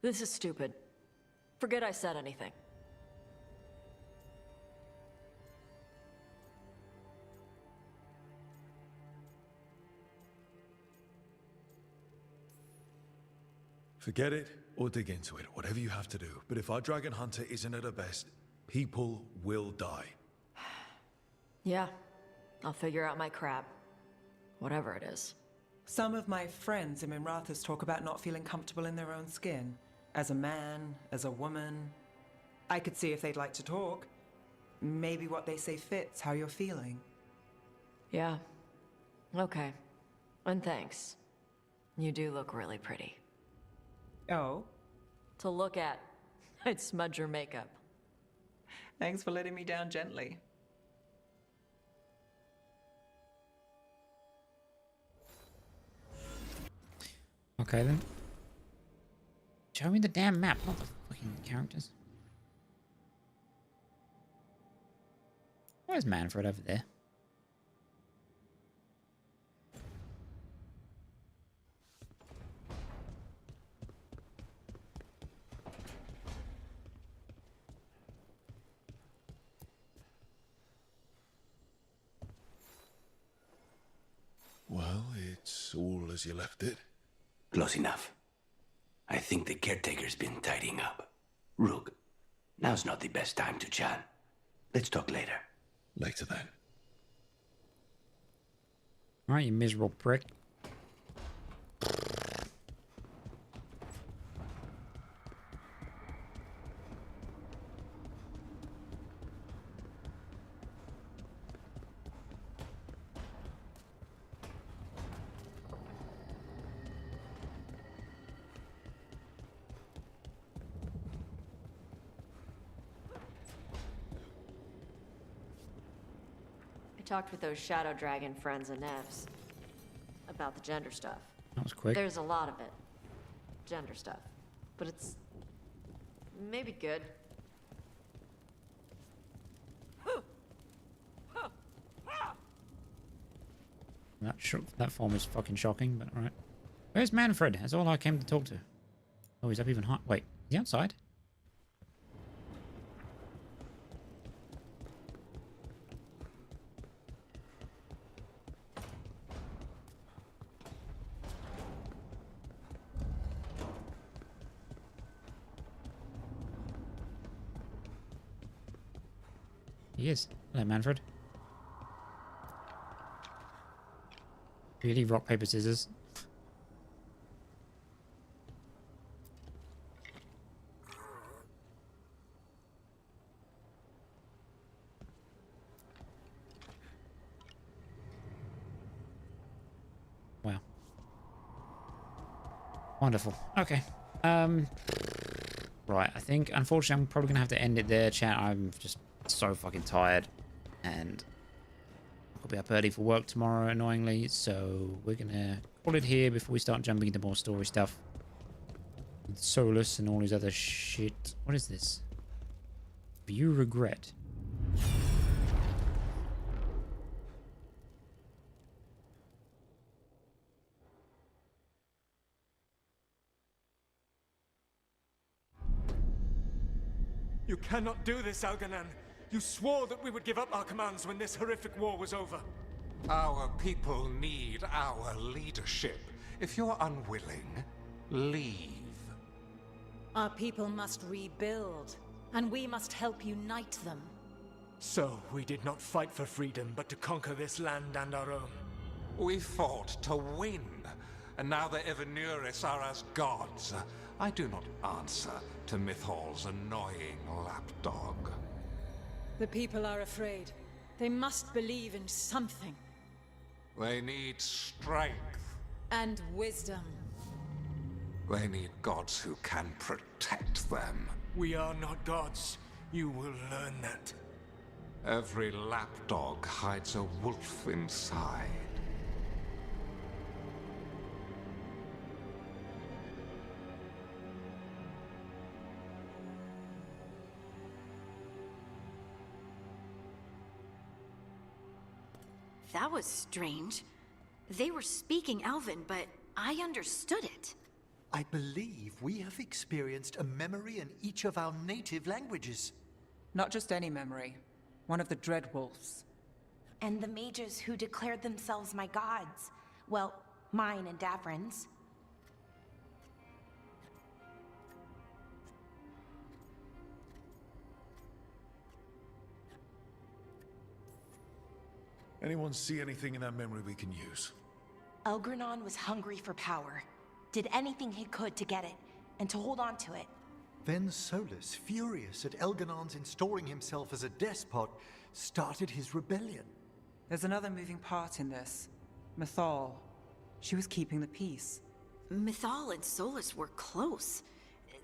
This is stupid. Forget I said anything. Forget it or dig into it, whatever you have to do. But if our dragon hunter isn't at her best, people will die. Yeah. I'll figure out my crap. Whatever it is. Some of my friends in Minrathous talk about not feeling comfortable in their own skin. As a man, as a woman. I could see if they'd like to talk. Maybe what they say fits how you're feeling. Yeah. Okay. And thanks. You do look really pretty. Oh? To look at. I'd smudge your makeup. Thanks for letting me down gently. Okay then. Show me the damn map, not the fucking characters. Where's Manfred over there? Well, it's all as you left it. Close enough. I think the caretaker's been tidying up. Rook, now's not the best time to chat. Let's talk later. Later then. Alright, you miserable prick. Talked with those Shadow Dragon friends and Nevs about the gender stuff. That was quick. There's a lot of it. Gender stuff. But it's maybe good. That form is fucking shocking, but alright. Where's Manfred? That's all I came to talk to. Oh, he's up even high. Wait, is he outside? He is. Hello, Manfred. Really? Rock, paper, scissors? Wow. Wonderful. Okay. Right, I think, unfortunately, I'm probably going to have to end it there, chat. I'm just so fucking tired. And I'll be up early for work tomorrow, annoyingly. So we're going to call it here before we start jumping into more story stuff. With Solus and all his other shit. What is this? View regret. You cannot do this, Algernon. You swore that we would give up our commands when this horrific war was over. Our people need our leadership. If you're unwilling, leave. Our people must rebuild, and we must help unite them. So, we did not fight for freedom, but to conquer this land and our own. We fought to win, and now the Evenuris are as gods. I do not answer to Mythal's annoying lapdog. The people are afraid. They must believe in something. They need strength. And wisdom. They need gods who can protect them. We are not gods. You will learn that. Every lapdog hides a wolf inside. That was strange. They were speaking Elven, but I understood it. I believe we have experienced a memory in each of our native languages. Not just any memory. One of the Dreadwolves. And the mages who declared themselves my gods. Well, mine and Davrin's. Anyone see anything in that memory we can use? Elgranon was hungry for power. Did anything he could to get it, and to hold on to it. Then Solus, furious at Elganon's installing himself as a despot, started his rebellion. There's another moving part in this. Mythal. She was keeping the peace. Mythal and Solus were close.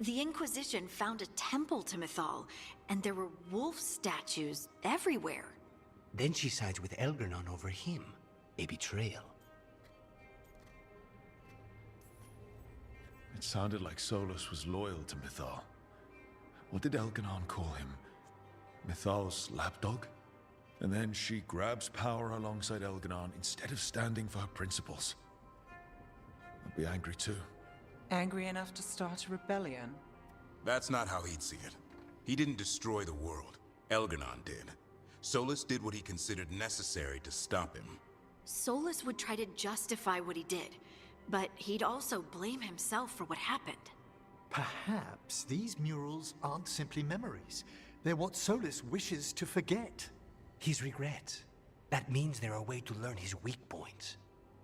The Inquisition found a temple to Mythal, and there were wolf statues everywhere. Then she sides with Elgranon over him. A betrayal. It sounded like Solus was loyal to Mythal. What did Elganon call him? Mythal's lapdog? And then she grabs power alongside Elganon instead of standing for her principles. I'd be angry too. Angry enough to start a rebellion? That's not how he'd see it. He didn't destroy the world. Elganon did. Solus did what he considered necessary to stop him. Solus would try to justify what he did, but he'd also blame himself for what happened. Perhaps these murals aren't simply memories. They're what Solus wishes to forget. His regrets. That means they're a way to learn his weak points.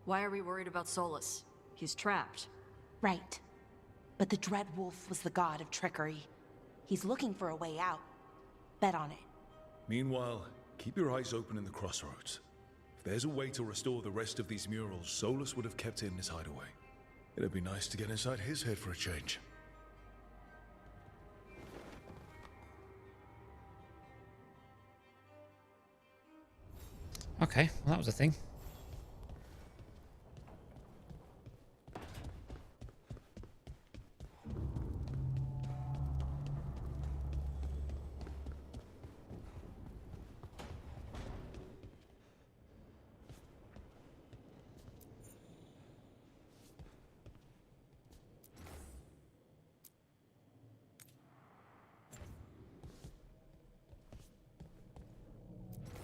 Why are we worried about Solus? He's trapped. Right. But the Dreadwolf was the god of trickery. He's looking for a way out. Bet on it. Meanwhile, keep your eyes open in the crossroads. If there's a way to restore the rest of these murals, Solus would have kept it in his hideaway. It'd be nice to get inside his head for a change. Okay, well that was a thing.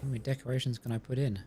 How many decorations can I put in?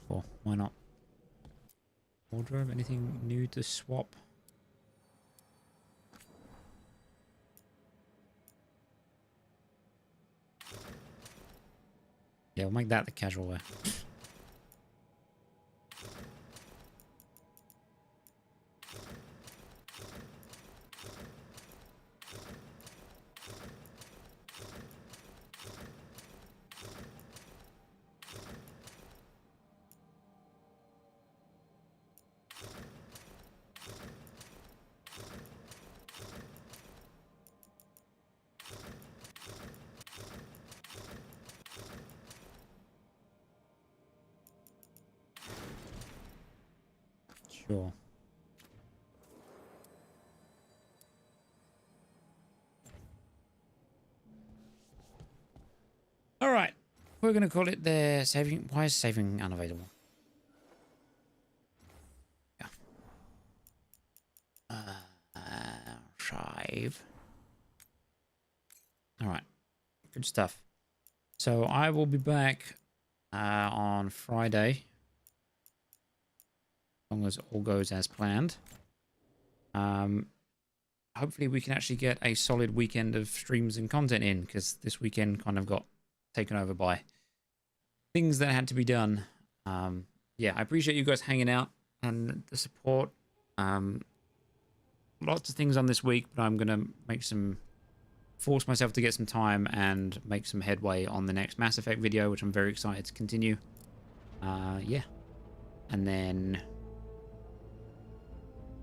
Sure, why not? Wardrobe, anything new to swap? Yeah, we'll make that the casual wear. Sure. All right. We're going to call it the saving. Why is saving unavailable? Yeah. Save. All right. Good stuff. So I will be back on Friday. As long as all goes as planned. Hopefully we can actually get a solid weekend of streams and content in, because this weekend kind of got taken over by things that had to be done. Yeah, I appreciate you guys hanging out and the support. Lots of things on this week, but I'm gonna force myself to get some time and make some headway on the next Mass Effect video, which I'm very excited to continue. Yeah, and then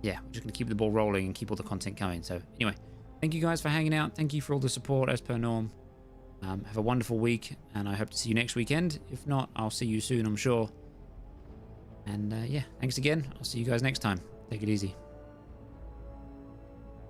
yeah, we're just going to keep the ball rolling and keep all the content coming. So anyway, thank you guys for hanging out. Thank you for all the support as per norm. Have a wonderful week, and I hope to see you next weekend. If not, I'll see you soon, I'm sure. And yeah, thanks again. I'll see you guys next time. Take it easy.